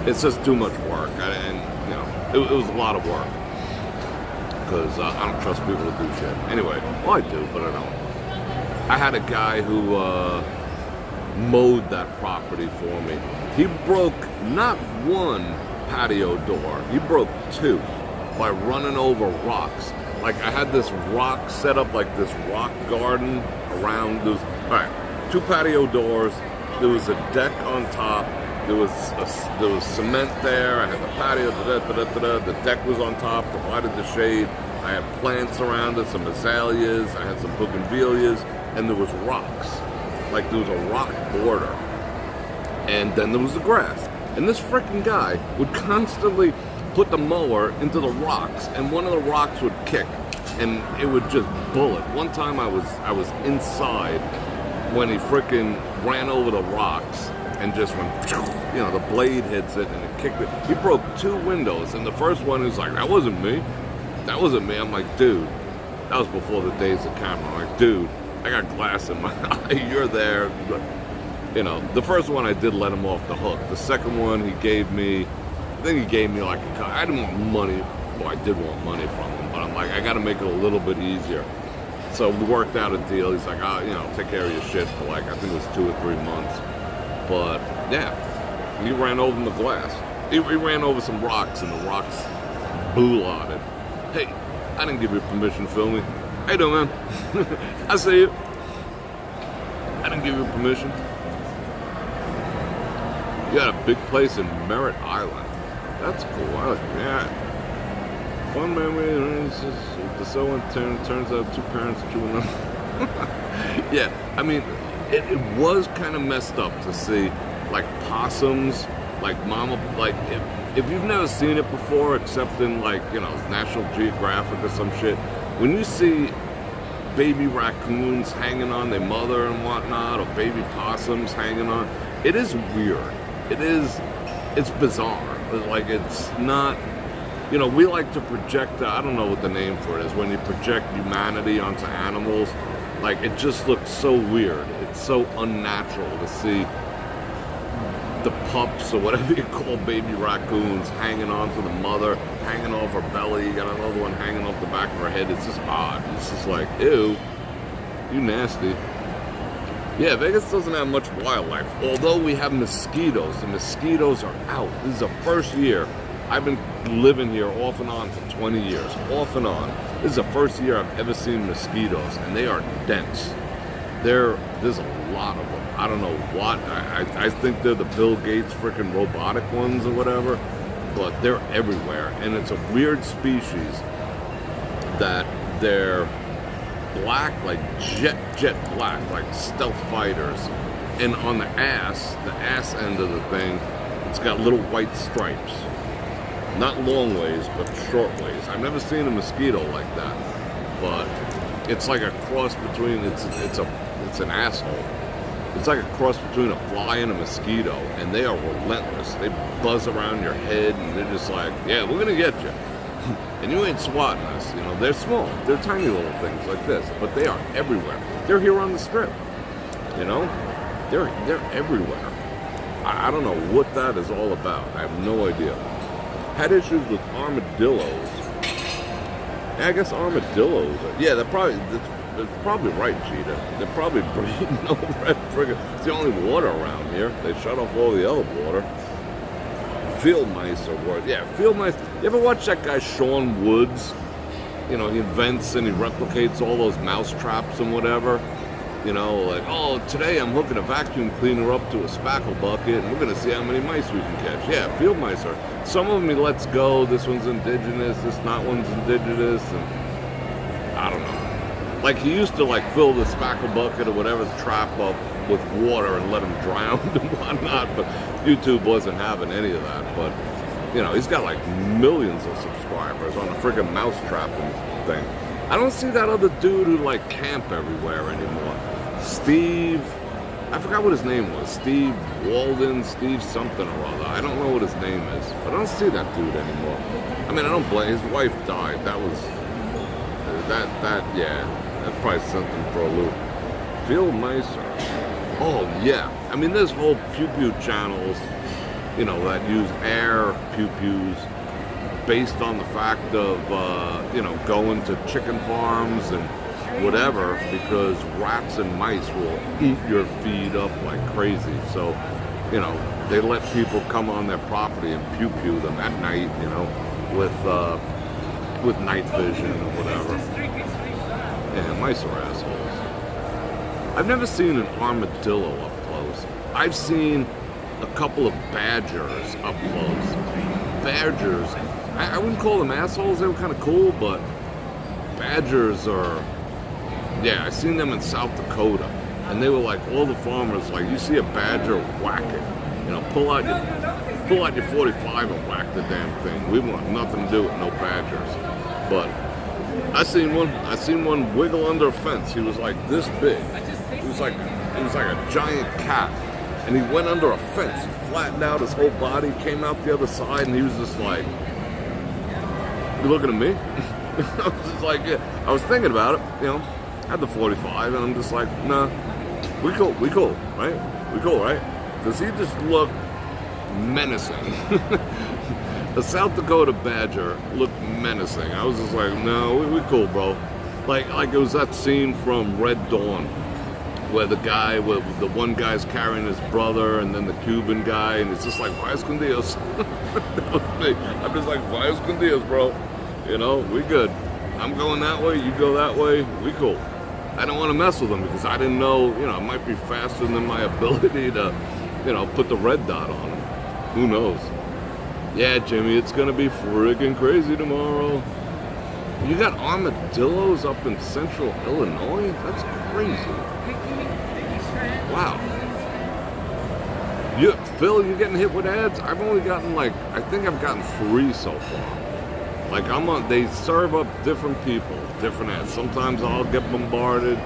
it's just too much work. And you know, it was a lot of work. Because I don't trust people to do shit. Anyway, well, I do, but I don't. I had a guy who mowed that property for me. He broke not one patio door, he broke two by running over rocks. Like, I had this rock set up, like this rock garden around. There was, all right, two patio doors. There was a deck on top. There was cement there. I had the patio. The deck was on top, provided the shade. I had plants around it, some azaleas, I had some bougainvilleas, and there was rocks. Like there was a rock border. And then there was the grass. And this freaking guy would constantly put the mower into the rocks, and one of the rocks would kick, and it would just bullet. One time I was inside when he freaking ran over the rocks and just went, you know, the blade hits it and it kicked it. He broke 2 windows, and the first one is like, that wasn't me. That wasn't me. I'm like, dude, that was before the days of camera. I'm like, dude, I got glass in my eye. You're there. You know, the first one I did let him off the hook. The second one he gave me, I think he gave me like I didn't want money. Well, I did want money from him, but I'm like, I got to make it a little bit easier. So we worked out a deal. He's like, oh, you know, take care of your shit for like, I think it was 2 or 3 months. But yeah, he ran over the glass. He ran over some rocks, and the rocks boo-lotted. Hey, I didn't give you permission to film me. How you doing, man? I see you. I didn't give you permission. You got a big place in Merritt Island. That's cool. Yeah. Fun memory. The so and turns out 2 parents chewing up. Yeah, I mean, it was kind of messed up to see, like, possums, like mama, like, if you've never seen it before, except in, like, you know, National Geographic or some shit, when you see baby raccoons hanging on their mother and whatnot, or baby possums hanging on, it is weird. It's bizarre. Like, it's not, you know, we like to project, I don't know what the name for it is, when you project humanity onto animals. Like, it just looks so weird. It's so unnatural to see the pups, or whatever you call baby raccoons, hanging on to the mother, hanging off her belly. You got another one hanging off the back of her head. It's just odd. It's just like, ew, you nasty. Yeah, Vegas doesn't have much wildlife, although we have mosquitoes. The mosquitoes are out. This is the first year. I've been living here off and on for 20 years, off and on. This is the first year I've ever seen mosquitoes, and they are dense. There's a lot of them. I don't know what. I think they're the Bill Gates freaking robotic ones or whatever, but they're everywhere. And it's a weird species that they're black, like jet black, like stealth fighters. And on the ass end of the thing, it's got little white stripes. Not long ways, but short ways. I've never seen a mosquito like that, but it's like a cross between, it's an asshole. It's like a cross between a fly and a mosquito, and they are relentless. They buzz around your head, and they're just like, yeah, we're gonna get you. And you ain't swatting us, you know. They're small, they're tiny little things like this, but they are everywhere. They're here on the strip, you know. They're everywhere. I don't know what that is all about. I have no idea. Had issues with armadillos. Yeah, I guess armadillos. Yeah, that's probably right, Cheetah. They're probably breeding over at friggin'. It's the only water around here. They shut off all the other water. Field mice are worth. Yeah, field mice. You ever watch that guy Sean Woods? You know, he invents and he replicates all those mouse traps and whatever. You know, like, oh, today I'm hooking a vacuum cleaner up to a spackle bucket, and we're going to see how many mice we can catch. Yeah, field mice are. Some of them he lets go. This one's indigenous. This not one's indigenous. And I don't know. Like, he used to, like, fill the spackle bucket or whatever, the trap up with water and let him drown and whatnot. But YouTube wasn't having any of that. But, you know, he's got, like, millions of subscribers on a friggin' mouse trapping thing. I don't see that other dude who, like, camp everywhere anymore. Steve, I forgot what his name was. Steve Walden, Steve something or other. I don't know what his name is, but I don't see that dude anymore. I mean, I don't blame. His wife died. That was, yeah, that probably sent him for a loop. Field mice are, oh yeah. I mean, there's whole pew-pew channels, you know, that use air pew-pews based on the fact of, you know, going to chicken farms and whatever, because rats and mice will eat your feed up like crazy. So, you know, they let people come on their property and pew-pew them at night, you know, with night vision or whatever. Yeah, mice are assholes. I've never seen an armadillo up close. I've seen a couple of badgers up close. Badgers, I wouldn't call them assholes. They were kind of cool, but badgers are, yeah, I seen them in South Dakota, and they were like, all the farmers, like, you see a badger, whack it. You know, pull out your 45 and whack the damn thing. We want nothing to do with no badgers. But I seen one wiggle under a fence. He was like this big. He was like a giant cat. And he went under a fence. He flattened out his whole body, came out the other side, and he was just like, you looking at me? I was just like, yeah. I was thinking about it, you know, I had the 45, and I'm just like, nah, we cool, right? We cool, right? Because he just looked menacing. The South Dakota badger looked menacing. I was just like, no, we cool, bro. Like it was that scene from Red Dawn, where the one guy's carrying his brother, and then the Cuban guy, and it's just like, Vayas con Dios. That was me. I'm just like, Vayas con Dios, bro. You know, we good. I'm going that way, you go that way, we cool. I don't want to mess with them because I didn't know, you know, it might be faster than my ability to, you know, put the red dot on them. Who knows? Yeah, Jimmy, it's going to be friggin' crazy tomorrow. You got armadillos up in central Illinois? That's crazy. Wow. Phil, you're getting hit with ads? I've only gotten I think I've gotten 3 so far. Like they serve up different people, different ads. Sometimes I'll get bombarded.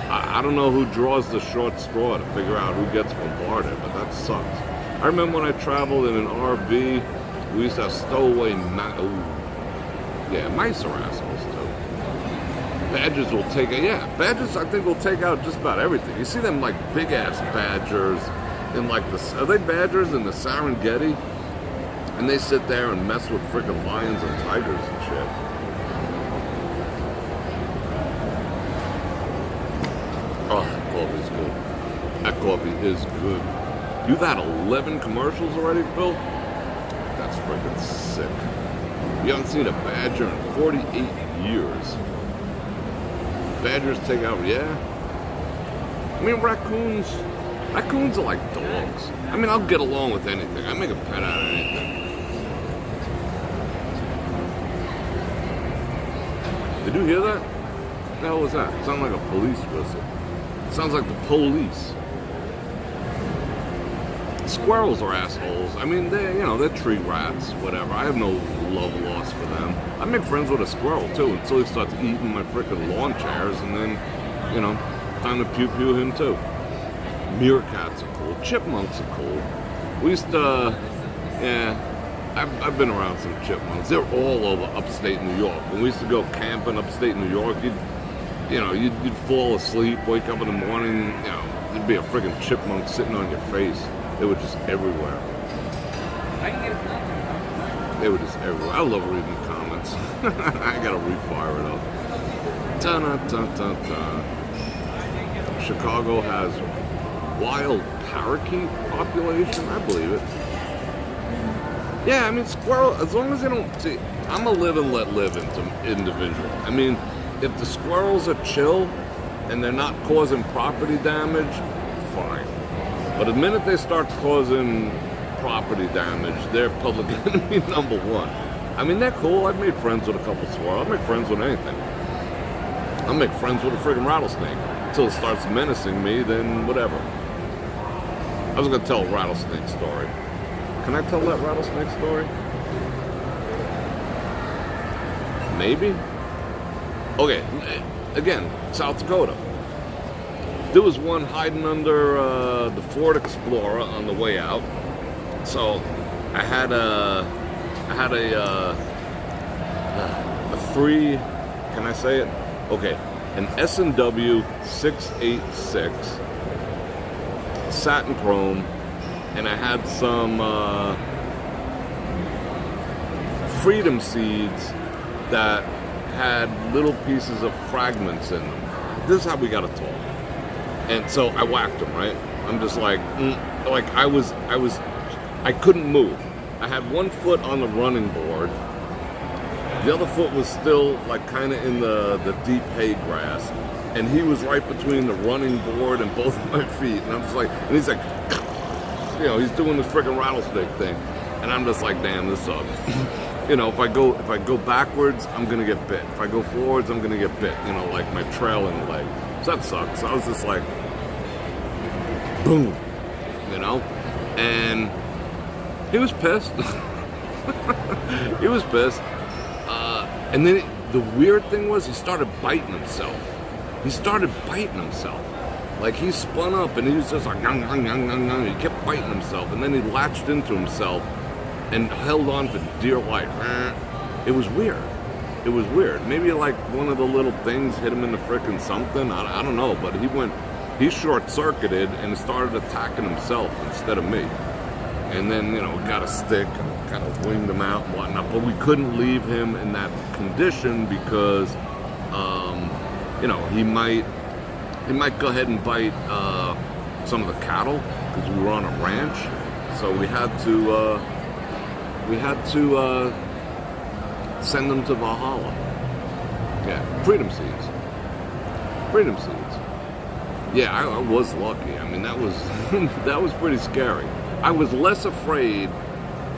I don't know who draws the short straw to figure out who gets bombarded, but that sucks. I remember when I traveled in an RV, we used to have stowaway mice are assholes too. Badgers will take it. Yeah, badgers I think will take out just about everything. You see them like big ass badgers in like are they badgers in the Serengeti? And they sit there and mess with freaking lions and tigers and shit. Oh, that coffee's good. That coffee is good. You've had 11 commercials already, Phil? That's freaking sick. You haven't seen a badger in 48 years. Badgers take out, yeah. I mean, raccoons are like dogs. I mean, I'll get along with anything. I make a pet out of anything. Did you hear that? What the hell was that? It sounded like a police whistle. It sounds like the police. Squirrels are assholes. I mean, they're tree rats, whatever. I have no love lost for them. I make friends with a squirrel, too, until he starts eating my freaking lawn chairs, and then, you know, time to pew-pew him, too. Meerkats are cool. Chipmunks are cool. We used to, I've been around some chipmunks. They're all over upstate New York. When we used to go camping upstate New York, you'd fall asleep, wake up in the morning, you know, there'd be a freaking chipmunk sitting on your face. They were just everywhere. They were just everywhere. I love reading the comments. I gotta refire it up. Ta-na-ta-ta-ta. Chicago has wild parakeet population. I believe it. Yeah, I mean, squirrel, as long as they don't see, I'm a live and let live individual. I mean, if the squirrels are chill and they're not causing property damage, fine. But the minute they start causing property damage, they're public enemy number 1. I mean, they're cool. I've made friends with a couple squirrels. I'll make friends with anything. I'll make friends with a friggin' rattlesnake. Until it starts menacing me, then whatever. I was going to tell a rattlesnake story. Can I tell that rattlesnake story? Maybe? Okay, again, South Dakota. There was one hiding under the Ford Explorer on the way out. So I had a free, can I say it? Okay, an S&W 686 satin chrome, and I had some freedom seeds that had little pieces of fragments in them. This is how we got to talk. And so I whacked them, right? I'm just like I couldn't move. I had one foot on the running board. The other foot was still like kind of in the deep hay grass. And he was right between the running board and both of my feet. And I'm just like, and he's like, you know, he's doing this freaking rattlesnake thing. And I'm just like, damn, this sucks. you know, if I go backwards, I'm gonna get bit. If I go forwards, I'm gonna get bit. You know, like my trailing leg. So that sucks. So I was just like, boom, you know, and he was pissed. He was pissed. And then the weird thing was he started biting himself. Like he spun up and he was just like, nung, nung, nung, nung, nung. He kept biting himself, and then he latched into himself and held on for dear life. It was weird. Maybe like one of the little things hit him in the frickin' something. I don't know, but he short-circuited and started attacking himself instead of me. And then, you know, got a stick and kind of winged him out and whatnot. But we couldn't leave him in that condition because, you know, he might go ahead and bite some of the cattle because we were on a ranch. So we had to send him to Valhalla. Yeah, freedom seeds. Yeah, I was lucky. I mean, that was that was pretty scary. I was less afraid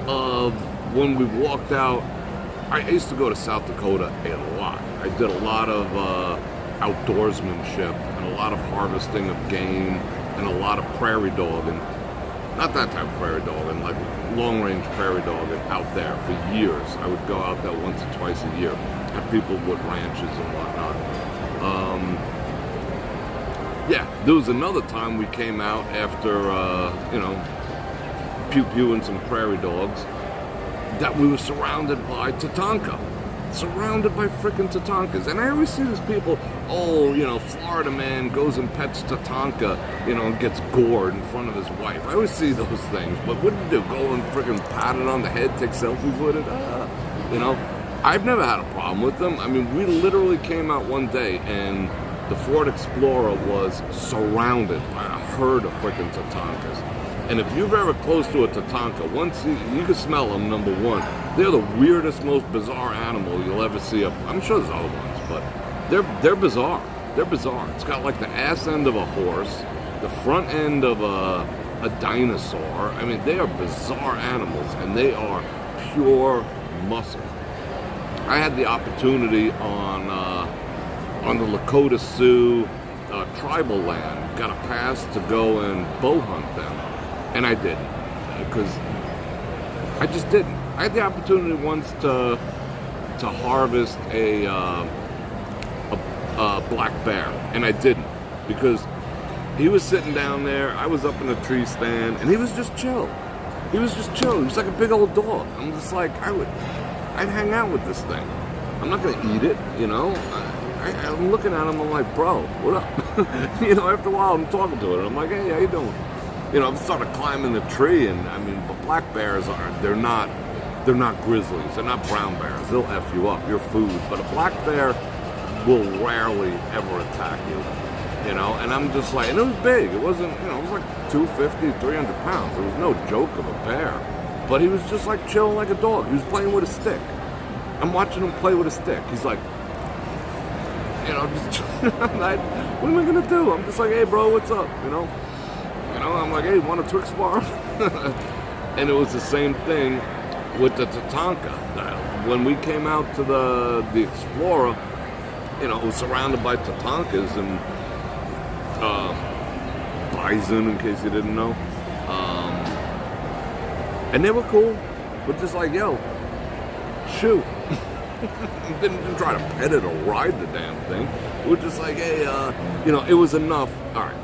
of when we walked out. I used to go to South Dakota a lot. I did a lot of outdoorsmanship and a lot of harvesting of game and a lot of prairie dogging. Not that type of prairie dogging, like long-range prairie dogging out there for years. I would go out there once or twice a year. Have people with ranches and whatnot. Yeah, there was another time we came out after, you know, pew-pewing some prairie dogs, that we were surrounded by Tatanka. Surrounded by freaking Tatankas. And I always see these people, oh, you know, Florida man goes and pets Tatanka, you know, and gets gored in front of his wife. I always see those things. But what do you do? Go and freaking pat it on the head, take selfies with it? You know, I've never had a problem with them. I mean, we literally came out one day and the Ford Explorer was surrounded by a herd of freaking Tatankas. And if you're very close to a Tatanka, once you can smell them, number one. They're the weirdest, most bizarre animal you'll ever see. I'm sure there's other ones, but they're bizarre. They're bizarre. It's got like the ass end of a horse, the front end of a dinosaur. I mean, they are bizarre animals, and they are pure muscle. I had the opportunity on the Lakota Sioux tribal land, got a pass to go and bow hunt them. And I didn't, because I just didn't. I had the opportunity once to harvest a black bear, and I didn't, because he was sitting down there. I was up in a tree stand, and he was just chill. He was like a big old dog. I'm just like, I'd hang out with this thing. I'm not gonna eat it, you know. I'm looking at him. I'm like, bro, what up? You know, after a while, I'm talking to it. I'm like, hey, how you doing? You know, I've started climbing the tree, and I mean, but black bears they're not grizzlies. They're not brown bears. They'll F you up. You're food. But a black bear will rarely ever attack you. You know, and I'm just like, and it was big. It wasn't, you know, it was like 250, 300 pounds. It was no joke of a bear. But he was just like chilling like a dog. He was playing with a stick. I'm watching him play with a stick. He's like, you know, just, what am I gonna do? I'm just like, hey, bro, what's up? You know, I'm like, hey, want a Twix bar? And it was the same thing with the Tatanka. When we came out to the Explorer, you know, it was surrounded by Tatankas and bison, in case you didn't know. And they were cool, but just like, yo, shoot. Didn't try to pet it or ride the damn thing. We're just like, hey, you know, it was enough. All right,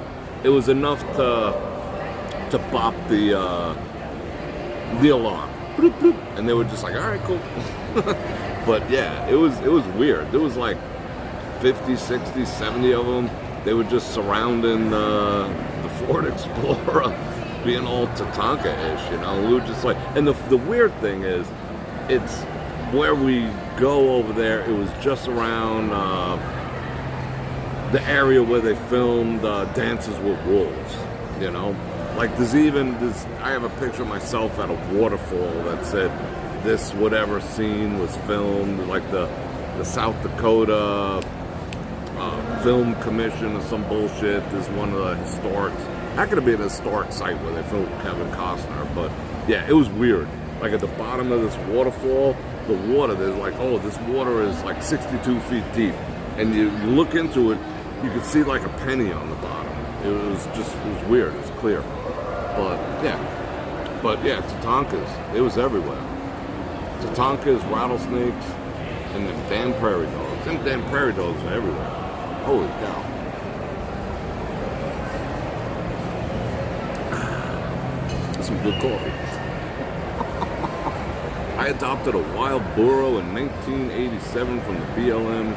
it was enough to bop the alarm, bloop, bloop. And they were just like, all right, cool. But yeah, it was weird. There was like 50, 60, 70 of them. They were just surrounding the Ford Explorer, being all Tatanka-ish, you know. We were just like, and the weird thing is, it's where we go over there. It was just around the area where they filmed Dances with Wolves, you know. Like I have a picture of myself at a waterfall that said this whatever scene was filmed, like the South Dakota Film Commission or some bullshit. Is one of the historic, not gonna be an historic site where they filmed Kevin Costner, but yeah, it was weird. like at the bottom of this waterfall, the water, there's like, oh, this water is like 62 feet deep. And you look into it, you could see like a penny on the bottom. It was weird, it was clear. But yeah, Tatankas, it was everywhere. Tatankas, rattlesnakes, and them damn prairie dogs. Them damn prairie dogs are everywhere. Holy cow. That's some good coffee. I adopted a wild burro in 1987 from the BLM.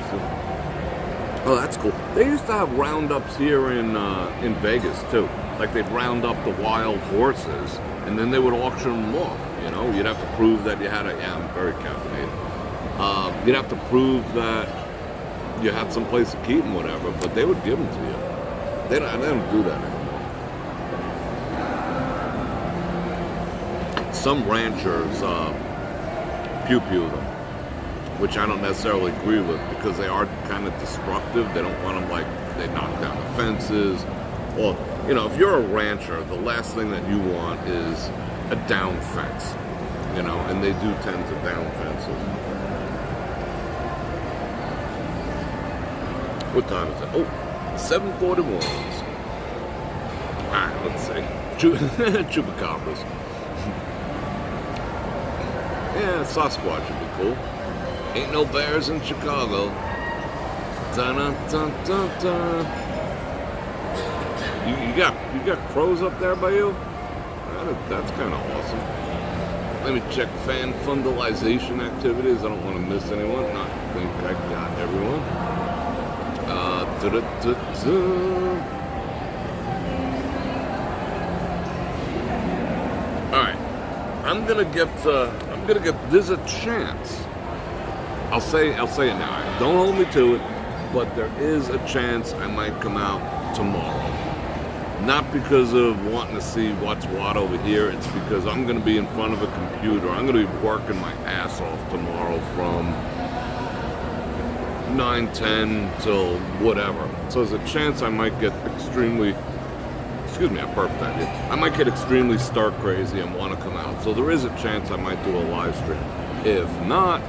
Oh, that's cool. They used to have roundups here in Vegas too. Like they'd round up the wild horses, and then they would auction them off. You know, you'd have to prove that you had a. Yeah, I'm very caffeinated. You'd have to prove that you had some place to keep them, whatever. But they would give them to you. They don't do that anymore. Some ranchers pew them, which I don't necessarily agree with because they are kind of destructive. They don't want them like they knock down the fences. Or, you know, if you're a rancher, the last thing that you want is a down fence, you know, and they do tend to down fences. What time is it? Oh, 7:41. All right, let's see. Chupacabras. Yeah, Sasquatch would be cool. Ain't no bears in Chicago. Dun-dun-dun-dun-dun. You got crows up there by you? That's kind of awesome. Let me check fan fundalization activities. I don't want to miss anyone. I think I got everyone. All right, I'm gonna get. There's a chance. I'll say it now. Don't hold me to it, but there is a chance I might come out tomorrow. Not because of wanting to see what's what over here. It's because I'm going to be in front of a computer. I'm going to be working my ass off tomorrow from 9:10 till whatever. So there's a chance I might get extremely. Excuse me, I burped at you. I might get extremely stark crazy and want to come out. So there is a chance I might do a live stream. If not,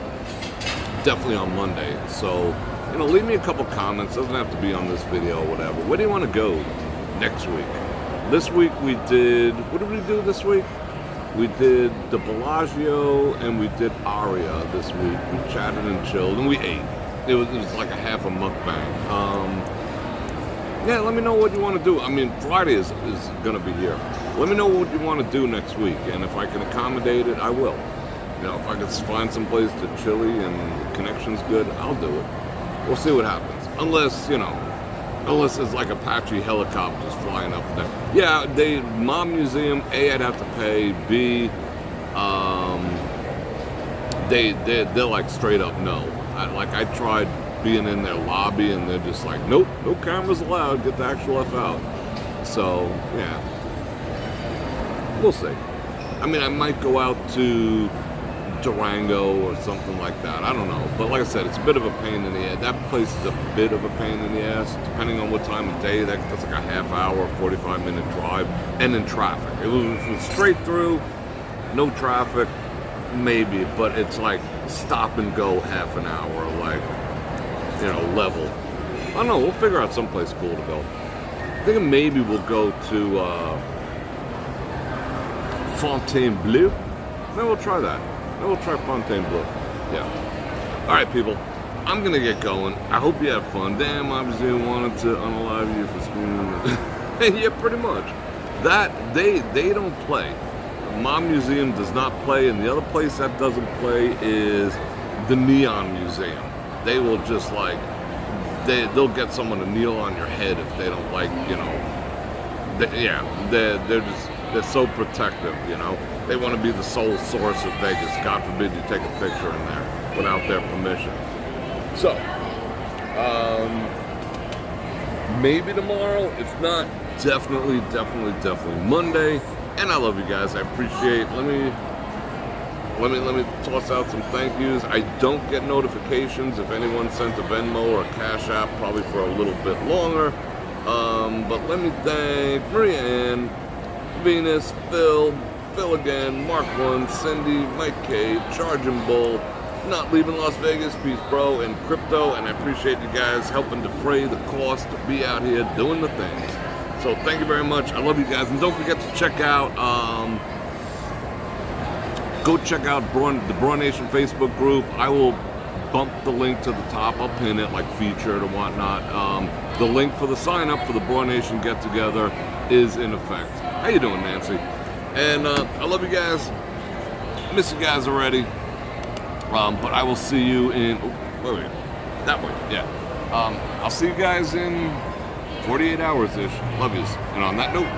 definitely on Monday. So, you know, leave me a couple comments. Doesn't have to be on this video or whatever. Where do you want to go next week? This week we did, what did we do this week? We did the Bellagio and we did Aria this week. We chatted and chilled and we ate. It was like a half a mukbang. Yeah, let me know what you want to do. I mean, Friday is going to be here. Let me know what you want to do next week, and if I can accommodate it, I will. You know, if I can find some place to chilly and the connection's good, I'll do it. We'll see what happens. Unless, you know, unless it's like Apache helicopters flying up there. Yeah, Mob Museum, A, I'd have to pay. B, they're like straight up no. I tried being in their lobby and they're just like, nope, no cameras allowed, get the actual F out. So, yeah. We'll see. I mean, I might go out to Durango or something like that. I don't know. But like I said, it's a bit of a pain in the ass. That place is a bit of a pain in the ass. Depending on what time of day, that's like a half hour, 45-minute drive. And in traffic. It was straight through, no traffic, maybe. But it's like stop and go half an hour, like, you know, level. I don't know. We'll figure out someplace cool to go. I think maybe we'll go to Fontainebleau. Maybe we'll try that. Maybe we'll try Fontainebleau. Yeah. All right, people. I'm going to get going. I hope you had fun. Damn, obviously I wanted to unalive you for screaming. Yeah, pretty much. That, they don't play. The Mob Museum does not play, and the other place that doesn't play is the Neon Museum. They will just like, they'll get someone to kneel on your head if they don't like, you know, they're so protective, you know. They want to be the sole source of Vegas. God forbid you take a picture in there without their permission. So, maybe tomorrow. If not, definitely Monday. And I love you guys. I appreciate. Let me toss out some thank yous. I don't get notifications if anyone sent a Venmo or a Cash App, probably for a little bit longer. But let me thank Marianne, Venus, Phil, Phil again, Mark 1, Cindy, Mike K, Charging Bull, Not Leaving Las Vegas, Peace Bro, and Crypto. And I appreciate you guys helping defray the cost to be out here doing the things. So thank you very much. I love you guys. And don't forget to check out, go check out the Bror Nation Facebook group. I will bump the link to the top. I'll pin it like featured and whatnot. The link for the sign up for the Bror Nation get together is in effect. How you doing, Nancy? And I love you guys. Miss you guys already. But I will see you in, where are we? That way, yeah. I'll see you guys in 48 hours-ish. Love yous. And on that note,